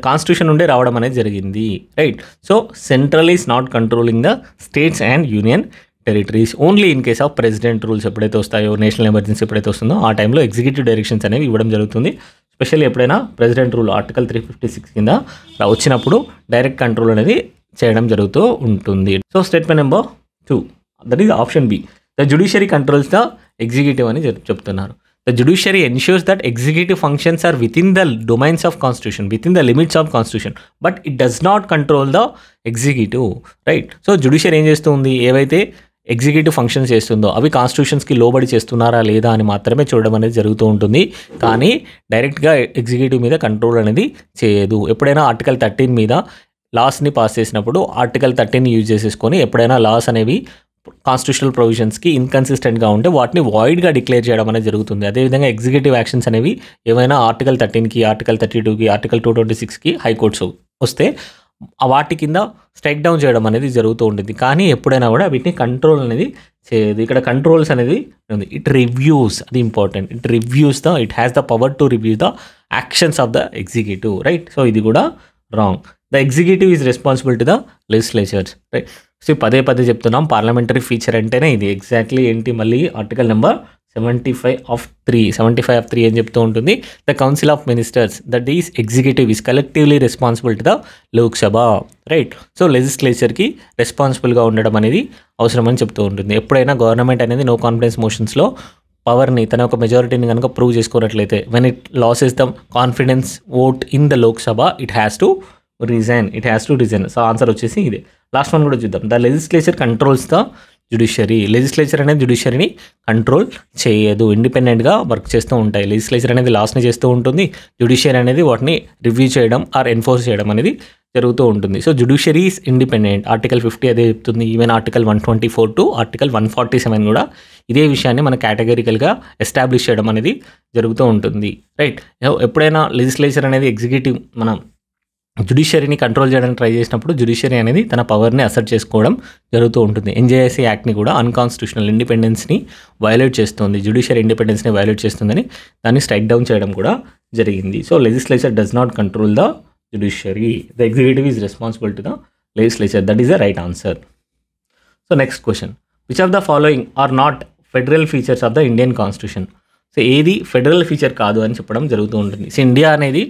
కాన్స్టిట్యూషన్ నుండే రావడం అనేది జరిగింది. Right. So central is not controlling the states and union territories. Only in case of president rules ఎప్పుడైతే వస్తాయో, నేషనల్ ఎమర్జెన్సీ ఎప్పుడైతే వస్తుందో ఆ టైంలో ఎగ్జిక్యూటివ్ డైరెక్షన్స్ అనేవి ఇవ్వడం జరుగుతుంది. స్పెషల్లీ ఎప్పుడైనా ప్రెసిడెంట్ రూల్ ఆర్టికల్ 356 కింద వచ్చినప్పుడు డైరెక్ట్ కంట్రోల్ అనేది చేయడం జరుగుతూ ఉంటుంది. So statement number 2, that is option B. The judiciary controls the executive అని చెప్తున్నారు. The judiciary ensures that executive functions are within the domains of constitution, within the limits of constitution, but it does not control the executive. Right. So judiciary ఏం చేస్తుంది? ఏవైతే executive functions చేస్తుందో అవి కాన్స్టిట్యూషన్స్కి లోబడి చేస్తున్నారా లేదా అని మాత్రమే చూడడం అనేది జరుగుతూ ఉంటుంది. కానీ డైరెక్ట్గా ఎగ్జిక్యూటివ్ మీద కంట్రోల్ అనేది చేయదు. ఎప్పుడైనా ఆర్టికల్ 13 మీద లాస్ని పాస్ చేసినప్పుడు ఆర్టికల్ 13ని యూజ్ చేసేసుకొని ఎప్పుడైనా లాస్ అనేవి కాన్స్టిట్యూషనల్ ప్రొవిజన్స్కి ఇన్కన్సిస్టెంట్గా ఉంటే వాటిని వాయిడ్గా డిక్లేర్ చేయడం అనేది జరుగుతుంది. అదేవిధంగా ఎగ్జిక్యూటివ్ యాక్షన్స్ అనేవి ఏమైనా ఆర్టికల్ 13కి, ఆర్టికల్ 32కి, ఆర్టికల్ 226కి హైకోర్ట్స్ వస్తే వాటి కింద స్ట్రైక్ డౌన్ చేయడం అనేది జరుగుతూ ఉంటుంది. కానీ ఎప్పుడైనా కూడా వీటిని కంట్రోల్ అనేది చేయదు. ఇక్కడ కంట్రోల్స్ అనేది ఉంది. ఇట్ రివ్యూస్, అది important. It has the power to review the actions of the executive. Right. So ఇది కూడా wrong. The executive is responsible to the legislatures. Right. So పదే చెప్తున్నాం, పార్లమెంటరీ ఫీచర్ అంటేనే ఇది. ఎగ్జాక్ట్లీ ఏంటి? మళ్ళీ ఆర్టికల్ నెంబర్ 75 of 3 అని చెప్తూ ఉంటుంది. The council of ministers, that is executive, is collectively responsible to the Lok Sabha. Right. So లెజిస్లేచర్కి రెస్పాన్సిబుల్గా ఉండడం అనేది అవసరమని చెప్తూ ఉంటుంది. ఎప్పుడైనా గవర్నమెంట్ అనేది నో కాన్ఫిడెన్స్ మోషన్స్లో పవర్ని, తన ఒక మెజారిటీని కనుక ప్రూవ్ చేసుకున్నట్లయితే, when it losses the confidence vote in the Lok Sabha, it has to resign. So answer వచ్చేసి ఇదే. లాస్ట్ వన్ కూడా చూద్దాం. The legislature controls the judiciary. Legislature అనేది జ్యుడిషియరీని కంట్రోల్ చేయదు, ఇండిపెండెంట్గా వర్క్ చేస్తూ ఉంటాయి. లెజిస్లేచర్ అనేది లాస్ని చేస్తూ ఉంటుంది, జ్యుడిషియరీ అనేది వాటిని రివ్యూ చేయడం ఆర్ ఎన్ఫోర్స్ చేయడం అనేది జరుగుతూ ఉంటుంది. So judiciary is independent. Article 50 అదే చెప్తుంది. ఈవెన్ ఆర్టికల్ 124 టు ఆర్టికల్ 147 కూడా ఇదే విషయాన్ని మన కేటగిరికల్గా ఎస్టాబ్లిష్ చేయడం అనేది జరుగుతూ ఉంటుంది. రైట్. ఎప్పుడైనా లెజిస్లేచర్ అనేది ఎగ్జిక్యూటివ్ మనం జ్యుడిషియరీని కంట్రోల్ చేయడానికి ట్రై చేసినప్పుడు జ్యుడిషియరీ అనేది తన పవర్ని అసర్ట్ చేసుకోవడం జరుగుతూ ఉంటుంది. ఎన్జేఎస్సీ యాక్ట్ని కూడా అన్కాన్స్టిట్యూషనల్ ఇండిపెండెన్స్ని వైలేట్ చేస్తుంది, జ్యుడిషియరీ ఇండిపెండెన్స్ని వైలేట్ చేస్తుందని దాన్ని స్ట్రైక్ డౌన్ చేయడం కూడా జరిగింది. So legislature does not control the judiciary. The executive is responsible to the legislature. That is the right answer. So next question. Which of the following are not federal features of the Indian constitution? So ఏది federal feature కాదు అని చెప్పడం జరుగుతూ ఉంటుంది. So India అనేది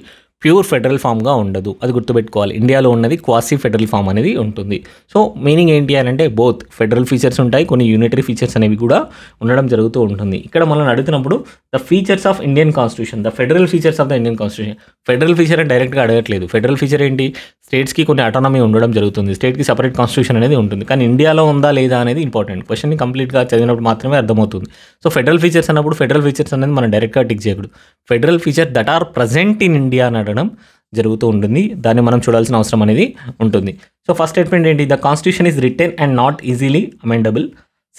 pure federal ఫామ్గా ఉండదు, అది గుర్తుపెట్టుకోవాలి. ఇండియాలో ఉన్నది క్వాసీ ఫెడరల్ ఫామ్ అనేది ఉంటుంది. సో మీనింగ్ ఏంటి అని అంటే బోత్ ఫెడరల్ ఫీచర్స్ ఉంటాయి, కొన్ని యూనిటరీ ఫీచర్స్ అనేవి కూడా ఉండడం జరుగుతూ ఉంటుంది. ఇక్కడ మనం అడుగుతున్నప్పుడు the features of Indian constitution, the federal features of the Indian constitution. Federal feature అని డైరెక్ట్గా అడగట్లేదు. ఫెడరల్ ఫీచర్ ఏంటి? స్టేట్స్కి కొన్ని అటానమీ ఉండడం జరుగుతుంది, స్టేట్కి సపరేట్ కాన్స్టిట్యూషన్ అనేది ఉంటుంది. కానీ ఇండియాలో ఉందా లేదా అనేది ఇంపార్టెంట్. క్వశ్చన్ని కంప్లీట్గా చదివినప్పుడు మాత్రమే అర్థమవుతుంది. సో ఫెడరల్ ఫీచర్స్ అన్నప్పుడు ఫెడరల్ ఫీచర్స్ అనేది మనం డైరెక్ట్గా టిక్ చేయకూడదు. Federal feature that are present in India అని అడగడం జరుగుతూ ఉంటుంది. దాన్ని మనం చూడాల్సిన అవసరం అనేది ఉంటుంది. సో ఫస్ట్ స్టేట్మెంట్ ఏంటి? The constitution is written and not easily amendable.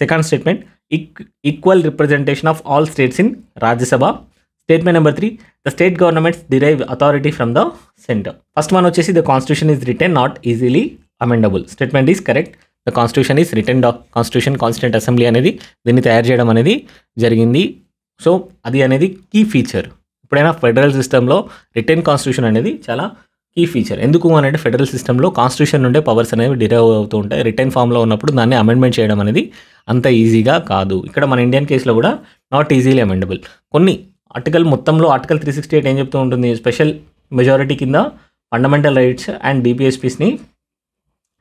Second statement equal representation of all states in Rajya Sabha. Statement number 3 the state governments derive authority from the centre. First one వచ్చేసి the constitution is written not easily amendable. Statement is correct. The constitution is written. Constitution constituent assembly అనేది దీన్ని తయారు చేయడం అనేది జరిగింది. సో అది అనేది కీ ఫీచర్. ఎప్పుడైనా ఫెడరల్ సిస్టంలో రిటెన్ కాన్స్టిట్యూషన్ అనేది చాలా కీ ఫీచర్. ఎందుకు అని అంటే ఫెడరల్ సిస్టంలో కాన్స్టిట్యూషన్ నుండే పవర్స్ అనేవి డిరైవ్ అవుతూ ఉంటాయి. రిటెన్ ఫామ్లో ఉన్నప్పుడు దాన్ని అమెండ్మెంట్ చేయడం అనేది అంత ఈజీగా కాదు. ఇక్కడ మన ఇండియన్ కేసులో కూడా నాట్ ఈజీలీ అమెండబుల్. కొన్ని ఆర్టికల్ మొత్తంలో ఆర్టికల్ 368 ఏం చెప్తూ ఉంటుంది? స్పెషల్ మెజారిటీ కింద ఫండమెంటల్ రైట్స్ అండ్ డిపిఎస్పీస్ని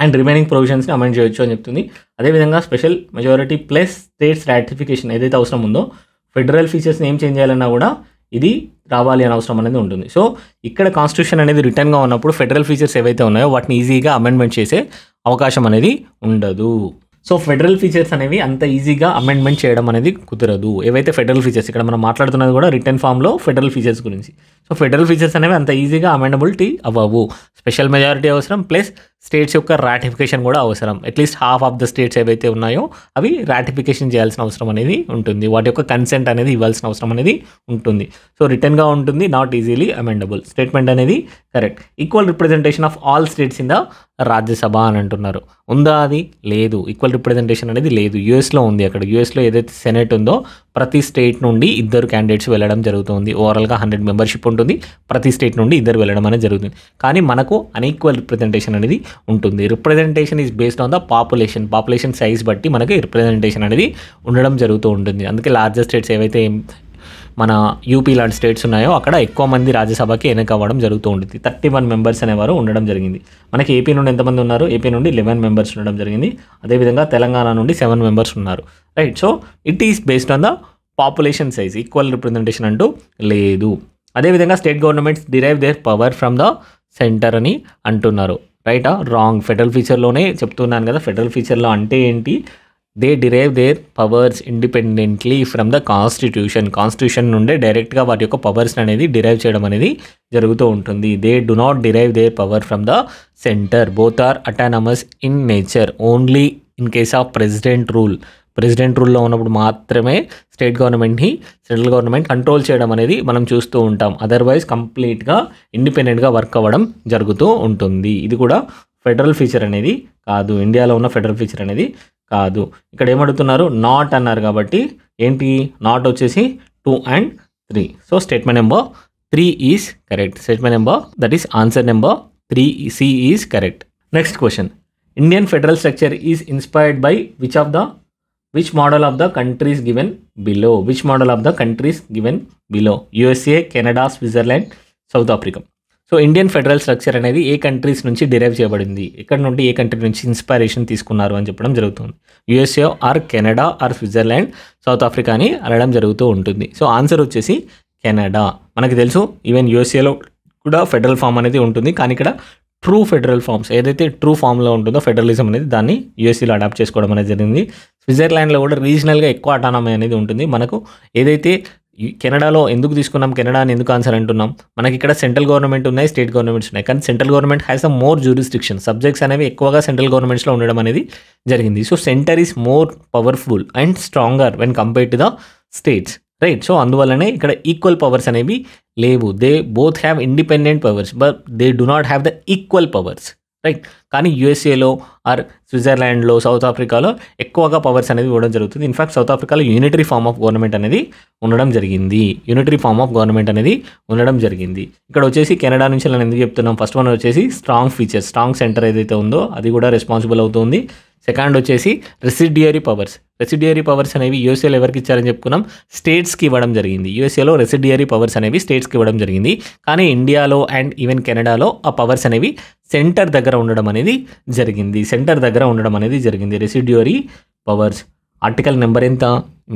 అండ్ రిమైనింగ్ ప్రొవిజన్స్ని అమెండ్ చేయొచ్చు అని చెప్తుంది. అదేవిధంగా special majority plus states ratification ఏదైతే అవసరం ఉందో ఫెడరల్ ఫీచర్స్ని ఏం చేంజ్ చేయాలన్నా కూడా ఇది రావాలి అని అవసరం అనేది ఉంటుంది. సో ఇక్కడ కాన్స్టిట్యూషన్ అనేది రిటర్న్గా ఉన్నప్పుడు ఫెడరల్ ఫీచర్స్ ఏవైతే ఉన్నాయో వాటిని ఈజీగా అమెండ్మెంట్ చేసే అవకాశం అనేది ఉండదు. సో ఫెడరల్ ఫీచర్స్ అనేవి అంత ఈజీగా అమెండ్మెంట్ చేయడం అనేది కుదరదు. ఏవైతే ఫెడరల్ ఫీచర్స్ ఇక్కడ మనం మాట్లాడుతున్నది కూడా రిటర్న్ ఫామ్లో ఫెడరల్ ఫీచర్స్ గురించి. సో ఫెడరల్ ఫీచర్స్ అనేవి అంత ఈజీగా అమెండబిలిటీ అవ్వవు. స్పెషల్ మెజారిటీ అవసరం, ప్లస్ స్టేట్స్ యొక్క రాటిఫికేషన్ కూడా అవసరం. At least half of the states ఏవైతే ఉన్నాయో అవి రాటిఫికేషన్ చేయాల్సిన అవసరం అనేది ఉంటుంది. వాటి యొక్క కన్సెంట్ అనేది ఇవ్వాల్సిన అవసరం అనేది ఉంటుంది. సో రిటర్న్గా ఉంటుంది, నాట్ ఈజీలీ అమెండబుల్. స్టేట్మెంట్ అనేది correct. Equal representation of all states in the Rajya Sabha అని అంటున్నారు. ఉందా? అది లేదు. ఈక్వల్ రిప్రజెంటేషన్ అనేది లేదు. యూఎస్లో ఉంది. అక్కడ యూఎస్లో ఏదైతే సెనెట్ ఉందో ప్రతి స్టేట్ నుండి 2 క్యాండిడేట్స్ వెళ్ళడం జరుగుతుంది. ఓవరాల్గా 100 మెంబర్షిప్ ఉంటుంది. ప్రతి స్టేట్ నుండి 2 వెళ్ళడం అనేది జరుగుతుంది. కానీ మనకు అన్ఈక్వల్ రిప్రజెంటేషన్ అనేది ఉంటుంది. Representation is based on the population size బట్టి మనకి రిప్రజెంటేషన్ అనేది ఉండడం జరుగుతూ ఉంటుంది. అందుకే లార్జెస్ట్ స్టేట్స్ ఏవైతే మన యూపీ లాంటి స్టేట్స్ ఉన్నాయో అక్కడ ఎక్కువ మంది రాజ్యసభకి ఎన్నిక అవ్వడం జరుగుతూ ఉంటుంది. 31 మెంబర్స్ అనేవారు ఉండడం జరిగింది. మనకి ఏపీ నుండి ఎంతమంది ఉన్నారు? ఏపీ నుండి 11 మెంబర్స్ ఉండడం జరిగింది. అదేవిధంగా తెలంగాణ నుండి 7 మెంబర్స్ ఉన్నారు. Right. So it is based on the population size. Equal representation అంటూ లేదు. అదేవిధంగా state governments derive their power from the centre అని అంటున్నారు. రైటా? రాంగ్. ఫెడరల్ ఫీచర్లోనే చెప్తున్నాను కదా. ఫెడరల్ ఫీచర్లో అంటే ఏంటి? They derive their powers independently from the constitution నుండే డైరెక్ట్గా వాటి యొక్క పవర్స్ అనేది డిరైవ్ చేయడం అనేది జరుగుతూ ఉంటుంది. They do not derive their power from the centre. Both are autonomous in nature. Only in case of president రూల్లో ఉన్నప్పుడు మాత్రమే స్టేట్ గవర్నమెంట్ని సెంట్రల్ గవర్నమెంట్ కంట్రోల్ చేయడం అనేది మనం చూస్తూ ఉంటాం. అదర్వైజ్ కంప్లీట్గా ఇండిపెండెంట్గా వర్క్ అవ్వడం జరుగుతూ ఉంటుంది. ఇది కూడా ఫెడరల్ ఫీచర్ అనేది కాదు. ఇండియాలో ఉన్న ఫెడరల్ ఫీచర్ అనేది కాదు. ఇక్కడ ఏమడుగుతున్నారు? నాట్ అన్నారు కాబట్టి ఏంటి? నాట్ వచ్చేసి 2 and 3. So statement number 3 is correct. Statement number that is answer number 3C is correct. Next question. Indian federal structure is inspired by which model of the countries given below? Which model of the countries given below? USA, Canada, Switzerland, South Africa. So Indian federal structure అనేది ఏ countries నుంచి derive చేయబడింది? ఎక్కడ నుండి ఏ country నుంచి inspiration తీసుకున్నారు అని చెప్పడం జరుగుతుంది. USA or Canada or Switzerland, South Africa అని అనడం జరుగుతూ ఉంటుంది. సో ఆన్సర్ వచ్చేసి కెనడా. మనకి తెలుసు ఈవెన్ యూఎస్ఏలో కూడా ఫెడరల్ ఫామ్ అనేది ఉంటుంది. కానీ ఇక్కడ ట్రూ ఫెడరల్ ఫార్మ్స్ ఏదైతే ట్రూ ఫామ్లో ఉంటుందో ఫెడరలిజం అనేది దాన్ని యూఎస్ఏలో అడాప్ట్ చేసుకోవడం అనేది జరిగింది. స్విట్జర్లాండ్లో కూడా రీజనల్గా ఎక్కువ అటానమీ అనేది ఉంటుంది. మనకు ఏదైతే కెనడాలో ఎందుకు తీసుకున్నాం, కెనడా అని ఎందుకు ఆన్సర్ అంటున్నాం, మనకి ఇక్కడ సెంట్రల్ గవర్నమెంట్ ఉన్నాయి, స్టేట్ గవర్నమెంట్స్ ఉన్నాయి. కానీ central government has a more jurisdiction, subjects అనేవి ఎక్కువగా సెంట్రల్ గవర్నమెంట్స్లో ఉండడం అనేది జరిగింది. So centre is more powerful and stronger when compared to the states, right. So అందువల్లనే ఇక్కడ ఈక్వల్ పవర్స్ అనేవి లేవు. They both have independent powers but they do not have the equal powers, right. కానీ యూఎస్ఏలో are స్విట్జర్లాండ్లో, south ఆఫ్రికాలో ఎక్కువగా powers అనేది ఇవ్వడం జరుగుతుంది. ఇన్ఫాక్ట్ సౌత్ ఆఫ్రికాలో యూనిటరీ ఫార్మ్ ఆఫ్ గవర్నమెంట్ అనేది ఉండడం జరిగింది. ఇక్కడ వచ్చేసి కెనడా నుంచి నేను ఎందుకు చెప్తున్నాం, ఫస్ట్ వన్ వచ్చేసి స్ట్రాంగ్ ఫీచర్స్, స్ట్రాంగ్ సెంటర్ ఏదైతే ఉందో అది కూడా రెస్పాన్సిబుల్ అవుతుంది. సెకండ్ వచ్చేసి రెసిడ్యుయరీ పవర్స్ అనేవి యూఎస్ఏలో ఎవరికి ఇచ్చారని చెప్పుకున్నాం, స్టేట్స్కి ఇవ్వడం జరిగింది. యూఎస్ఏలో రెసిడ్యుయరీ పవర్స్ అనేవి స్టేట్స్కి ఇవ్వడం జరిగింది. కానీ ఇండియాలో అండ్ ఈవెన్ కెనడాలో ఆ పవర్స్ అనేవి సెంటర్ దగ్గర ఉండడం అనేది జరిగింది. రెసిడ్యుయరీ పవర్స్ ఆర్టికల్ నెంబర్ ఎంత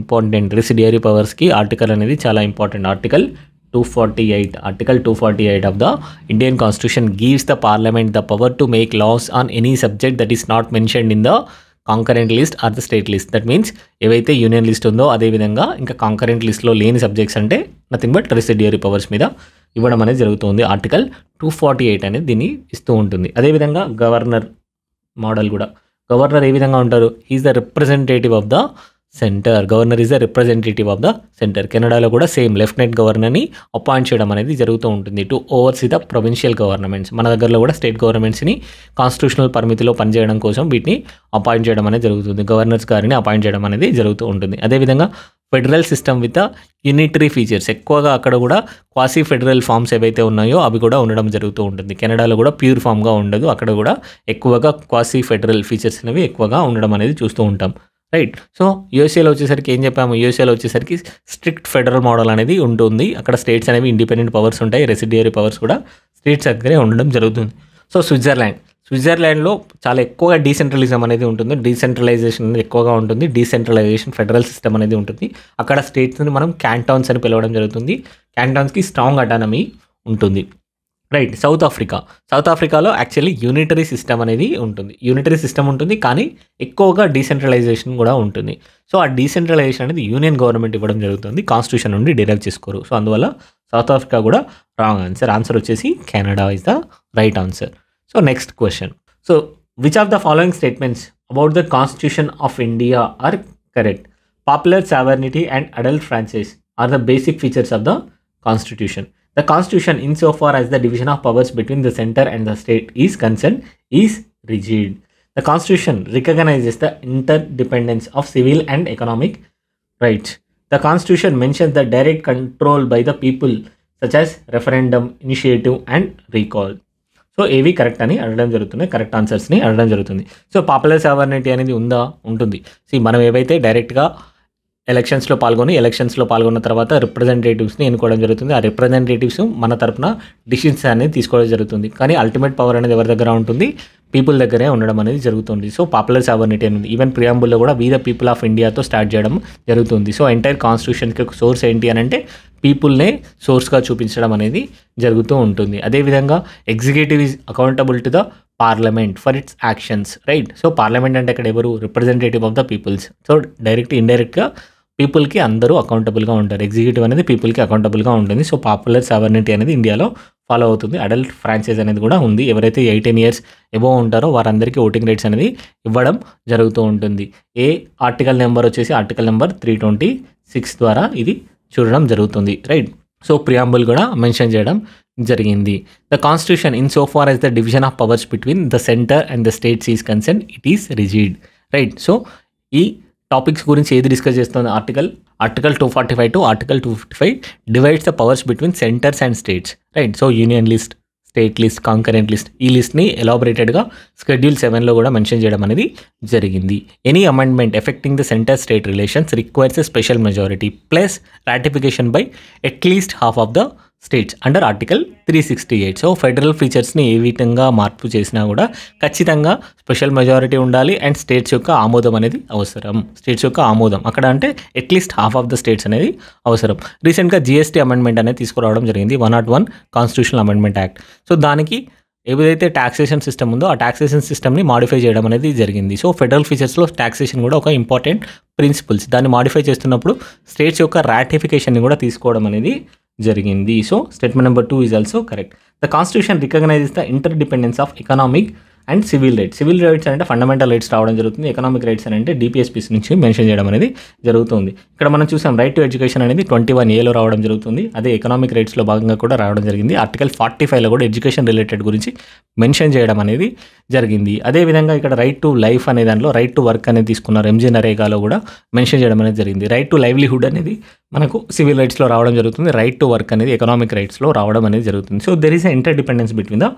ఇంపార్టెంట్, రెసిడ్యుయరీ పవర్స్కి ఆర్టికల్ అనేది చాలా important. Article 248 of the Indian Constitution gives the Parliament the power to make laws on any subject that is not mentioned in the concurrent list or the state list. That means ఏవైతే union list ఉందో అదేవిధంగా ఇంకా concurrent లిస్ట్లో లేని subjects అంటే nothing but రెసిడ్యుయరీ powers మీద ఇవ్వడం అనేది జరుగుతుంది. ఆర్టికల్ 248 అనేది దీన్ని ఇస్తూ ఉంటుంది. అదేవిధంగా గవర్నర్ మోడల్ కూడా, గవర్నర్ ఏ విధంగా ఉంటారు, he is the representative of the centre. Governor is the representative of the centre. కెనడాలో కూడా సేమ్ లెఫ్టినెంట్ గవర్నర్ని అపాయింట్ చేయడం అనేది జరుగుతూ ఉంటుంది to overseas the provincial governments. మన దగ్గరలో కూడా స్టేట్ గవర్నమెంట్స్ని కాన్స్టిట్యూషనల్ పరిమితిలో పనిచేయడం కోసం వీటిని అపాయింట్ చేయడం అనేది జరుగుతుంది. గవర్నర్స్ గారిని అపాయింట్ చేయడం అనేది జరుగుతూ ఉంటుంది. అదేవిధంగా federal system with unitary features, ఎక్కువగా అక్కడ కూడా క్వాసీ ఫెడరల్ ఫార్మ్స్ ఏవైతే ఉన్నాయో అవి కూడా ఉండడం జరుగుతూ ఉంటుంది. కెనడాలో కూడా ప్యూర్ ఫామ్గా ఉండదు, అక్కడ కూడా ఎక్కువగా క్వాసీ ఫెడరల్ ఫీచర్స్ అనేవి ఎక్కువగా ఉండడం అనేది చూస్తూ ఉంటాం, రైట్. సో యూఎస్ఏలో వచ్చేసరికి ఏం చెప్పాము, యూఎస్ఏలో వచ్చేసరికి స్ట్రిక్ట్ ఫెడరల్ మోడల్ అనేది ఉంటుంది. అక్కడ స్టేట్స్ అనేవి ఇండిపెండెంట్ పవర్స్ ఉంటాయి, రెసిడ్యుయరీ పవర్స్ కూడా స్టేట్స్ దగ్గరే ఉండడం జరుగుతుంది. సో స్విట్జర్లాండ్లో చాలా ఎక్కువగా డీసెంట్రలిజం అనేది ఉంటుంది, డీసెంట్రలైజేషన్ అనేది ఎక్కువగా ఉంటుంది, డీసెంట్రలైజేషన్ ఫెడరల్ సిస్టమ్ అనేది ఉంటుంది. అక్కడ స్టేట్స్ని మనం క్యాంటాన్స్ అని పిలవడం జరుగుతుంది. క్యాంటాన్స్కి స్ట్రాంగ్ అటానమీ ఉంటుంది, రైట్. సౌత్ ఆఫ్రికాలో యాక్చువల్లీ యూనిటరీ సిస్టమ్ అనేది ఉంటుంది, కానీ ఎక్కువగా డీసెంట్రలైజేషన్ కూడా ఉంటుంది. సో ఆ డీసెంట్రలైజేషన్ అనేది యూనియన్ గవర్నమెంట్ ఇవ్వడం జరుగుతుంది, కాన్స్టిట్యూషన్ నుండి డిరైవ్ చేసుకోరు. సో అందువల్ల సౌత్ ఆఫ్రికా కూడా రాంగ్ ఆన్సర్ వచ్చేసి Canada is the right answer. So next question, so which of the following statements about the constitution of India are correct? Popular sovereignty and adult franchise are the basic features of the constitution. The Constitution, insofar as the division of powers between the center and the state is concerned, is rigid. The Constitution recognizes the interdependence of civil and economic rights. The Constitution mentions the direct control by the people, such as referendum, initiative, and recall. So ఏవి correct అని అడగడం జరుగుతుంది, correct ఆన్సర్స్ని అడగడం జరుగుతుంది. So popular sovereignty అనేది ఉంటుంది. మనం ఏవైతే డైరెక్ట్గా ఎలక్షన్స్లో పాల్గొన్న తర్వాత రిప్రజెంటేటివ్స్ని ఎన్నుకోవడం జరుగుతుంది. ఆ రిప్రజెంటేటివ్స్ మన తరపున డిసిషన్స్ అనేది తీసుకోవడం జరుగుతుంది. కానీ అల్టిమేట్ పవర్ అనేది ఎవరి దగ్గర ఉంటుంది, పీపుల్ దగ్గరే ఉండడం అనేది జరుగుతుంది. సో పాపులర్ సావర్నిటీ అనేది ఈవెన్ ప్రియాంబుల్లో కూడా వి ద పీపుల్ ఆఫ్ ఇండియాతో స్టార్ట్ చేయడం జరుగుతుంది. సో ఎంటైర్ కాన్స్టిట్యూషన్కి ఒక సోర్స్ ఏంటి అని అంటే పీపుల్నే సోర్స్గా చూపించడం అనేది జరుగుతూ ఉంటుంది. అదేవిధంగా executive is accountable to the parliament for its actions, right. So parliament అంటే ఇక్కడ ఎవరు, representative of the peoples. So ఇండైరెక్ట్గా పీపుల్కి అందరూ అకౌంటబుల్గా ఉంటారు. ఎగ్జిక్యూటివ్ అనేది పీపుల్కి అకౌంటబుల్గా ఉంటుంది. సో పాపులర్ సావర్నిటీ అనేది ఇండియాలో ఫాలో అవుతుంది. అడల్ట్ ఫ్రాంచైజ్ అనేది కూడా ఉంది. ఎవరైతే 18 years ఎబోవ్ ఉంటారో వారందరికీ ఓటింగ్ రైట్స్ అనేది ఇవ్వడం జరుగుతూ ఉంటుంది. ఆర్టికల్ నెంబర్ వచ్చేసి ఆర్టికల్ నెంబర్ 326 ద్వారా ఇది చూడడం జరుగుతుంది, రైట్. సో ప్రియాంబుల్ కూడా మెన్షన్ చేయడం జరిగింది. The constitution in so far as the division of powers between the centre and the states is concern, it is rigid, right. So ఈ topics గురించి ఏది డిస్కస్ చేస్తుంది, article 245 to article 255 divides the powers between centres and states, right. So union list, state list, concurrent list, ఈ లిస్ట్ని ఎలాబరేటెడ్గా Schedule 7లో కూడా mention చేయడం అనేది జరిగింది. Any amendment affecting the centre state relations requires a special majority plus ratification by at least half of the states under article 368. So federal ఫీచర్స్ని ఏ విధంగా మార్పు చేసినా కూడా ఖచ్చితంగా స్పెషల్ మెజారిటీ ఉండాలి అండ్ స్టేట్స్ యొక్క ఆమోదం అనేది అవసరం. అక్కడ అంటే at least half of the states అనేది అవసరం. రీసెంట్గా GST అమెండ్మెంట్ అనేది తీసుకురావడం జరిగింది, 101 కాన్స్టిట్యూషనల్ అమెండ్మెంట్ యాక్ట్. సో దానికి ఏదైతే టాక్సేషన్ సిస్టమ్ ఉందో ఆ టాక్సేషన్ సిస్టమ్ని మాడిఫై చేయడం అనేది జరిగింది. సో ఫెడరల్ ఫీచర్స్లో టాక్సేషన్ కూడా ఒక ఇంపార్టెంట్ ప్రిన్సిపల్స్. దాన్ని మాడిఫై చేస్తున్నప్పుడు స్టేట్స్ యొక్క రాటిఫికేషన్ని కూడా తీసుకోవడం అనేది జరిగింది. So statement number 2 is also correct. The constitution recognises the inter dependence of economic and civil rights. Civil rights అంటే ఫండమెంటల్ రైట్స్ రావడం జరుగుతుంది. ఎకనామిక్ రైట్స్ అని అంటే డిపిఎస్పీస్ నుంచి మెన్షన్ చేయడం అనేది జరుగుతుంది. ఇక్కడ మనం చూసాం రైట్ టు ఎడ్యుకేషన్ అనేది 21A రావడం జరుగుతుంది. అదే ఎకనామిక్ రైట్స్లో భాగంగా కూడా రావడం జరిగింది. ఆర్టికల్ 45లో కూడా ఎడ్యుకేషన్ రిలేటెడ్ గురించి మెన్షన్ చేయడం అనేది జరిగింది. అదేవిధంగా ఇక్కడ రైట్ టు లైఫ్ అనే దాంట్లో రైట్ టు వర్క్ అనేది తీసుకున్నారు. ఎంజీ నరేగాలో కూడా మెన్షన్ చేయడం అనేది జరిగింది. రైట్ టు లైవ్లీహుడ్ అనేది మనకు సివిల్ రైట్స్లో రావడం జరుగుతుంది. రైట్ టు వర్క్ అనేది ఎకనామిక్ రైట్స్లో రావడం అనేది జరుగుతుంది. So there is a inter dependence between the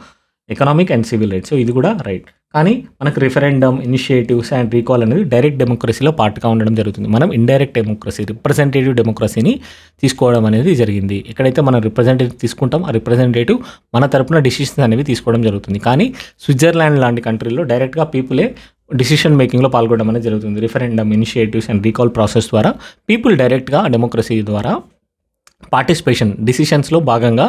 economic and civil rights. So ఇది కూడా రైట్. కానీ మనకు రిఫరెండమ్, ఇనిషియేటివ్స్ అండ్ రీకాల్ అనేది డైరెక్ట్ డెమోక్రసీలో పార్ట్గా ఉండడం జరుగుతుంది. మనం ఇండైరెక్ట్ డెమోక్రసీ, రిప్రజెంటేటివ్ డెమోక్రసీని తీసుకోవడం అనేది జరిగింది. ఎక్కడైతే మనం రిప్రజెంటేటివ్ తీసుకుంటాం ఆ రిప్రజెంటేటివ్ మన తరపున డిసిషన్స్ అనేవి తీసుకోవడం జరుగుతుంది. కానీ స్విట్జర్లాండ్ లాంటి కంట్రీలో డైరెక్ట్గా పీపులే డిసిషన్ మేకింగ్లో పాల్గొనడం అనేది జరుగుతుంది. Referendum, initiatives and recall process ద్వారా పీపుల్ డైరెక్ట్గా డెమోక్రసీ ద్వారా పార్టిసిపేషన్ డిసిషన్స్లో భాగంగా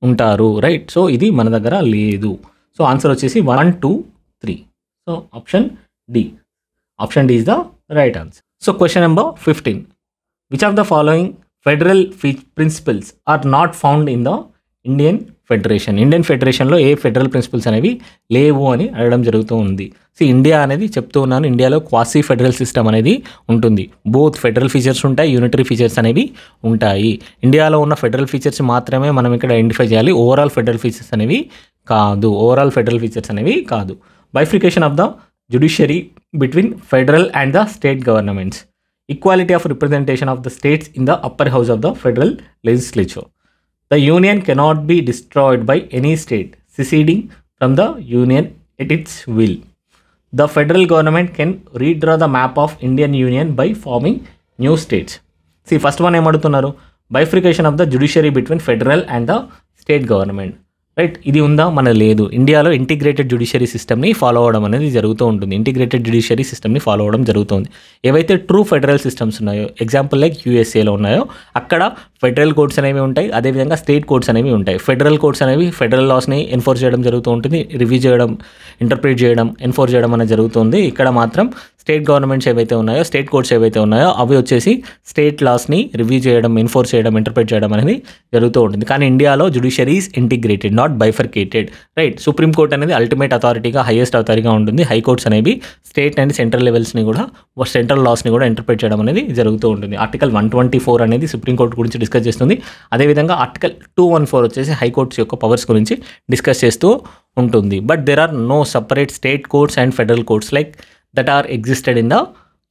ఉంటారు. రైట్. సో ఇది మన దగ్గర లేదు. సో ఆన్సర్ వచ్చేసి 1, 2, 3. So option D is the right answer. So question number 15. Which of the following federal principles are not found in the Indian federation? Indian ఫెడరేషన్లో ఏ ఫెడరల్ ప్రిన్సిపల్స్ అనేవి లేవు అని అడగడం జరుగుతూ ఉంది. సో ఇండియా అనేది చెప్తూ ఉన్నాను, ఇండియాలో క్వాసీ ఫెడరల్ సిస్టమ్ అనేది ఉంటుంది. బోత్ ఫెడరల్ ఫీచర్స్ ఉంటాయి, యూనిటరీ ఫీచర్స్ అనేవి ఉంటాయి. ఇండియాలో ఉన్న ఫెడరల్ ఫీచర్స్ మాత్రమే మనం ఇక్కడ ఐడెంటిఫై చేయాలి. ఓవరాల్ ఫెడరల్ ఫీచర్స్ అనేవి కాదు. Bifurcation of the judiciary between federal and the state governments. Equality of representation of the states in the upper house of the federal legislature. The union cannot be destroyed by any state seceding from the union at its will. The federal government can redraw the map of Indian Union by forming new states. See, first one ఏమడుతున్నారు? Bifurcation of the judiciary between federal and the state government. Right. ఇది ఉందా? మన లేదు. ఇండియాలో integrated judiciary సిస్టమ్ని follow అవ్వడం అనేది జరుగుతూ ఉంటుంది. ఏవైతే ట్రూ ఫెడరల్ సిస్టమ్స్ ఉన్నాయో, ఎగ్జాంపుల్ లైక్ యూఎస్ఏలో ఉన్నాయో, అక్కడ ఫెడరల్ కోడ్స్ అనేవి ఉంటాయి, అదేవిధంగా స్టేట్ కోడ్స్ అనేవి ఉంటాయి. ఫెడరల్ కోడ్స్ అనేవి ఫెడరల్ లాస్ని ఎన్ఫోర్స్ చేయడం జరుగుతూ ఉంటుంది, రివ్యూ చేయడం, ఇంటర్ప్రిట్ చేయడం, ఎన్ఫోర్స్ చేయడం అనేది జరుగుతుంది. ఇక్కడ మాత్రం స్టేట్ గవర్నమెంట్స్ ఏవైతే ఉన్నాయో, స్టేట్ కోడ్స్ ఏవైతే ఉన్నాయో అవి వచ్చేసి స్టేట్ లాస్ని రివ్యూ చేయడం, ఎన్ఫోర్స్ చేయడం, ఇంటర్ప్రిట్ చేయడం అనేది జరుగుతూ ఉంటుంది. కానీ ఇండియాలో judiciary is integrated, not bifurcated. Right. Supreme court అనేది అల్టిమేట్ అథారిటీగా, హైయెస్ట్ అథారిటీగా ఉంటుంది. హైకోర్ట్స్ అనేవి స్టేట్ అండ్ సెంట్రల్ లెవెల్స్ని కూడా, సెంట్రల్ లాస్ని కూడా ఇంటర్ప్రిట్ చేయడం అనేది జరుగుతూ ఉంటుంది. ఆర్టికల్ 124 అనేది సుప్రీం కోర్ట్ గురించి డిస్కస్ చేస్తుంది. అదేవిధంగా ఆర్టికల్ 214 వచ్చేసి హైకోర్ట్స్ యొక్క పవర్స్ గురించి డిస్కస్ చేస్తూ ఉంటుంది. But there are no separate state courts and federal courts like that are existed in the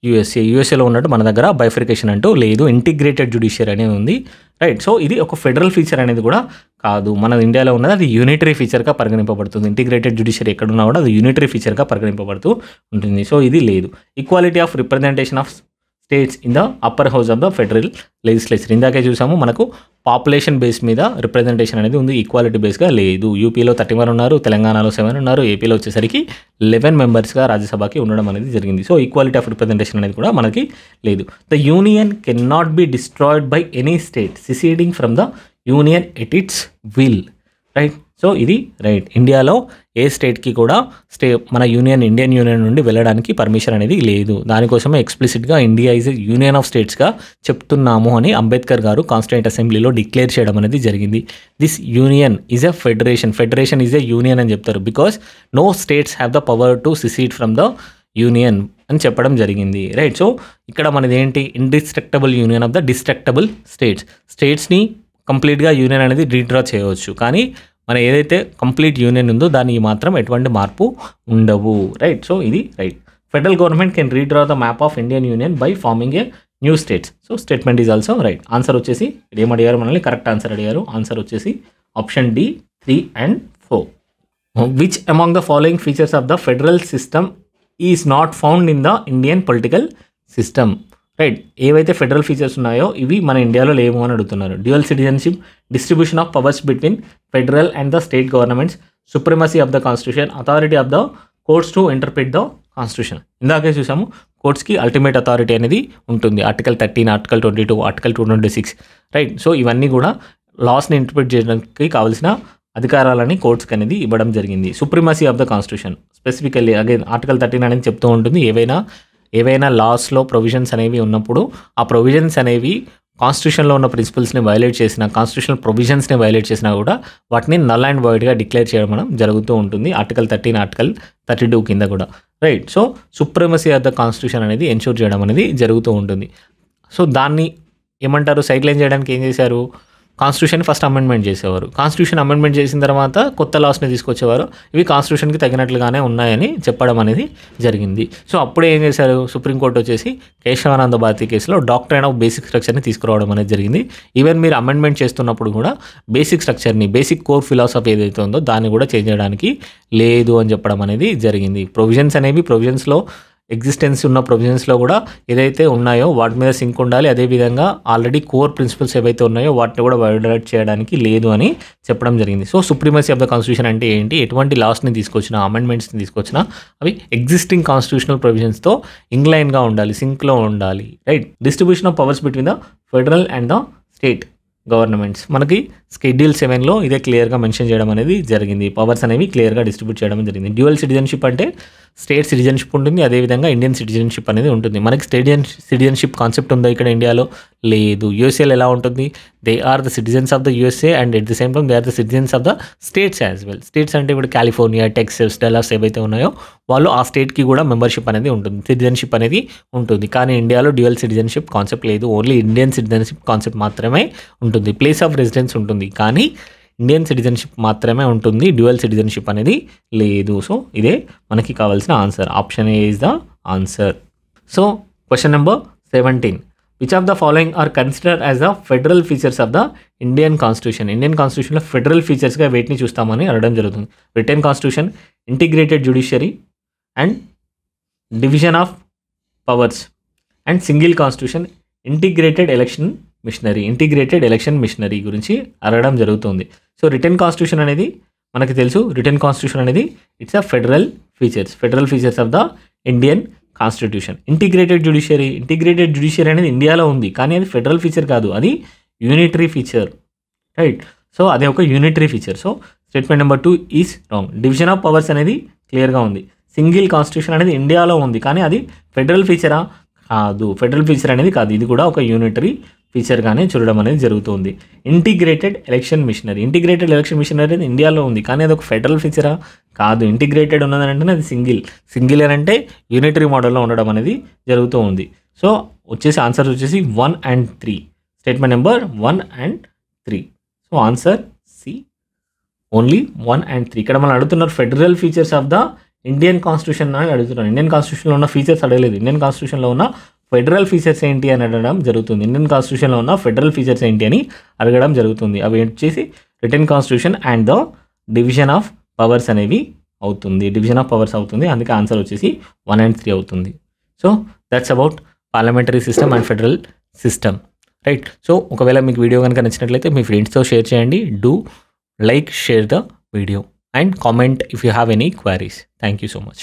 యూఎస్ఏలో ఉన్నట్టు మన దగ్గర బైఫర్కేషన్ అంటూ లేదు. ఇంటిగ్రేటెడ్ జ్యుడిషియరీ అనేది ఉంది. రైట్. సో ఇది ఒక ఫెడరల్ ఫీచర్ అనేది కూడా కాదు. మన ఇండియాలో ఉన్నది అది యూనిటరీ ఫీచర్గా పరిగణింపబడుతుంది. ఇంటిగ్రేటెడ్ జ్యుడిషియరీ ఎక్కడున్నా కూడా అది యూనిటరీ ఫీచర్గా పరిగణింపబడుతూ ఉంటుంది. సో ఇది లేదు. Equality of representation of states in the upper house of the federal legislature. ఇందాకే చూసాము, మనకు పాపులేషన్ బేస్ మీద రిప్రజెంటేషన్ అనేది ఉంది, ఈక్వాలిటీ బేస్గా లేదు. యూపీలో 31 ఉన్నారు, తెలంగాణలో 7 ఉన్నారు, ఏపీలో వచ్చేసరికి 11 మెంబర్స్గా రాజ్యసభకి ఉండడం అనేది జరిగింది. సో ఈక్వాలిటీ ఆఫ్ రిప్రజెంటేషన్ అనేది కూడా మనకి లేదు. The union can not be destroyed by any state seceding from the union at its will. Right. So ఇది రైట్. ఇండియాలో ఏ స్టేట్కి కూడా మన ఇండియన్ యూనియన్ నుండి వెళ్ళడానికి పర్మిషన్ అనేది లేదు. దానికోసమే ఎక్స్ప్లిసిట్గా India is a union of స్టేట్స్గా చెప్తున్నాము అని అంబేద్కర్ గారు కాన్స్టిట్యూంట్ అసెంబ్లీలో డిక్లేర్ చేయడం అనేది జరిగింది. This union is a federation is a union అని చెప్తారు. Because no states have the power to secede from the union అని చెప్పడం జరిగింది. రైట్. సో ఇక్కడ మనది ఏంటి? Indestructible union of the destructible స్టేట్స్ని కంప్లీట్గా యూనియన్ అనేది రీడ్రా చేయవచ్చు. కానీ మన ఏదైతే కంప్లీట్ యూనియన్ ఉందో దానికి మాత్రం ఎటువంటి మార్పు ఉండవు. రైట్. సో ఇది right. Federal government can redraw the map of Indian union by forming a new states. So statement is also right. Answer వచ్చేసి ఏమడిగారు మనల్ని? కరెక్ట్ ఆన్సర్ అడిగారు. ఆన్సర్ వచ్చేసి option D 3 and 4. Which among the following features of the federal system is not found in the Indian political system? Right. ఏవైతే federal features ఉన్నాయో ఇవి మన ఇండియాలో లేవు అని అడుగుతున్నారు. Dual citizenship, distribution of powers between federal and the state governments, supremacy of the constitution, authority of the courts to interpret the constitution. ఇందాకే చూసాము, కోర్ట్స్కి అల్టిమేట్ అథారిటీ అనేది ఉంటుంది. Article 13, article 22, article 226. Right. So ఇవన్నీ కూడా లాస్ని ఇంటర్ప్రిట్ చేయడానికి కావాల్సిన అధికారాలని కోర్ట్స్కి అనేది ఇవ్వడం జరిగింది. Supremacy of the constitution specifically again article 13 అనేది చెప్తూ ఉంటుంది. ఏవైనా లాస్లో ప్రొవిజన్స్ అనేవి ఉన్నప్పుడు ఆ ప్రొవిజన్స్ అనేవి కాన్స్టిట్యూషన్లో ఉన్న ప్రిన్సిపల్స్ని వైలేట్ చేసినా, కాన్స్టిట్యూషనల్ ప్రొవిజన్స్ని వైలేట్ చేసినా కూడా వాటిని నల్ అండ్ వాయిడ్గా డిక్లేర్ చేయడం మనం జరుగుతూ ఉంటుంది. ఆర్టికల్ 13, ఆర్టికల్ 32 కింద కూడా, right. So supremacy of the constitution అనేది ఎన్షూర్ చేయడం అనేది జరుగుతూ ఉంటుంది. సో దాన్ని ఏమంటారు, సైడ్ లైన్ చేయడానికి ఏం చేశారు, కాన్స్టిట్యూషన్ ఫస్ట్ అమెండ్మెంట్ చేసేవారు. కాన్స్టిట్యూషన్ అమెండ్మెంట్ చేసిన తర్వాత కొత్త లాస్ని తీసుకొచ్చేవారు. ఇవి కాన్స్టిట్యూషన్కి తగినట్లుగానే ఉన్నాయని చెప్పడం అనేది జరిగింది. సో అప్పుడే ఏం చేశారు, సుప్రీంకోర్టు వచ్చేసి కేశవానంద భారతి కేసులో డాక్ట్రైన్ ఆఫ్ బేసిక్ స్ట్రక్చర్ని తీసుకురావడం అనేది జరిగింది. ఈవెన్ మీరు అమెండ్మెంట్ చేస్తున్నప్పుడు కూడా బేసిక్ స్ట్రక్చర్ని, బేసిక్ కోర్ ఫిలాసఫీ ఏదైతే ఉందో దాన్ని కూడా చేంజ్ చేయడానికి లేదు అని చెప్పడం అనేది జరిగింది. ప్రొవిజన్స్ అనేవి ప్రొవిజన్స్లో ఎగ్జిస్టెన్స్ ఉన్న ప్రొవిజన్స్లో కూడా ఏదైతే ఉన్నాయో వాటి మీద సింక్ ఉండాలి. అదేవిధంగా ఆల్రెడీ కోర్ ప్రిన్సిపల్స్ ఏవైతే ఉన్నాయో వాటిని కూడా వైలేట్ చేయడానికి లేదు అని చెప్పడం జరిగింది. So supremacy of the constitution అంటే ఏంటి, ఎటువంటి లాస్ని తీసుకొచ్చినా, అమెండ్మెంట్స్ని తీసుకొచ్చినా అవి ఎగ్జిస్టింగ్ కాన్స్టిట్యూషనల్ ప్రొవిజన్స్తో ఇంక్లైన్గా ఉండాలి, సింక్లో ఉండాలి, right. Distribution of powers between the federal and the state governments మనకి షెడ్యూల్ 7లో ఇదే క్లియర్గా మెన్షన్ చేయడం అనేది జరిగింది. పవర్స్ అనేవి క్లియర్గా డిస్ట్రిబ్యూట్ చేయడం జరిగింది. డ్యూయల్ సిటిజన్షిప్ అంటే స్టేట్ సిటిజన్షిప్ ఉంటుంది, అదేవిధంగా ఇండియన్ సిటిజన్షిప్ అనేది ఉంటుంది. మనకి స్టేట్ సిటిజన్షిప్ కాన్సెప్ట్ ఉందా ఇక్కడ ఇండియాలో? లేదు. యూఎస్ఏలో ఎలా ఉంటుంది, they are the citizens of the USA and at the same time they are the citizens of the states as well. States అంటే ఇప్పుడు కాలిఫోర్నియా, టెక్సస్, డల్లాస్ ఏవైతే ఉన్నాయో వాళ్ళు ఆ స్టేట్కి కూడా మెంబర్షిప్ అనేది ఉంటుంది, సిటిజన్షిప్ అనేది ఉంటుంది. కానీ ఇండియాలో డ్యూయల్ సిటిజన్షిప్ కాన్సెప్ట్ లేదు, ఓన్లీ ఇండియన్ సిటిజన్షిప్ కాన్సెప్ట్ మాత్రమే ఉంటుంది. ప్లేస్ ఆఫ్ రెసిడెన్స్ ఉంటుంది కానీ ఇండియన్ సిటిజన్షిప్ మాత్రమే ఉంటుంది, డ్యూయల్ సిటిజన్షిప్ అనేది లేదు. సో ఇదే మనకి కావాల్సిన answer. Option A is the answer. So question number 17, which of the following are consider as the federal features of the Indian constitution? Indian కాన్స్టిట్యూషన్లో ఫెడరల్ ఫీచర్స్గా వేటిని చూస్తామని అడగడం జరుగుతుంది. Written constitution, integrated judiciary and division of powers and single constitution, integrated election machinery గురించి అడగడం జరుగుతుంది. So written constitution అనేది మనకి తెలుసు, రిటెన్ కాన్స్టిట్యూషన్ అనేది it's a federal features of the Indian constitution. Integrated judiciary అనేది ఇండియాలో ఉంది కానీ అది ఫెడరల్ ఫీచర్ కాదు, అది యూనిటరీ ఫీచర్, రైట్. సో అదే ఒక unitary feature. So statement number 2 is wrong. Division of powers అనేది క్లియర్గా ఉంది. సింగిల్ కాన్స్టిట్యూషన్ అనేది ఇండియాలో ఉంది కానీ అది ఫెడరల్ ఫీచరా? కాదు, ఫెడరల్ ఫీచర్ అనేది కాదు, ఇది కూడా ఒక యూనిటరీ ఫీచర్గానే చూడడం అనేది జరుగుతుంది. ఇంటిగ్రేటెడ్ ఎలక్షన్ మిషనరీ అనేది ఇండియాలో ఉంది కానీ అది ఒక ఫెడరల్ ఫీచరా? కాదు. ఇంటిగ్రేటెడ్ ఉన్నదంటే అది సింగిల్ అంటే యూనిటరీ మోడల్లో ఉండడం అనేది జరుగుతూ ఉంది. సో ఆన్సర్ వచ్చేసి 1 and 3. Statement number 1 and 3. So answer C, only 1 and 3. ఇక్కడ మనం అడుగుతున్నారు federal features of the Indian constitution అని అడుగుతున్నాను. ఇండియన్ కాన్స్టిట్యూషన్లో ఉన్న ఫీచర్స్ అడగలేదు, ఇండియన్ కాన్స్టిట్యూషన్లో ఉన్న ఫెడరల్ ఫీచర్స్ ఏంటి అని అడగడం జరుగుతుంది. ఇండియన్ కాన్స్టిట్యూషన్లో ఉన్న ఫెడరల్ ఫీచర్స్ ఏంటి అని అడగడం జరుగుతుంది. అవి వచ్చేసి written constitution and the division of powers అనేవి అవుతుంది, అందుకే ఆన్సర్ వచ్చేసి 1 and 3 అవుతుంది. So that's about parliamentary system and federal system, right. So ఒకవేళ మీకు వీడియో కనుక నచ్చినట్లయితే మీ ఫ్రెండ్స్తో షేర్ చేయండి. Do like, share the video and comment if you have any queries. Thank you so much.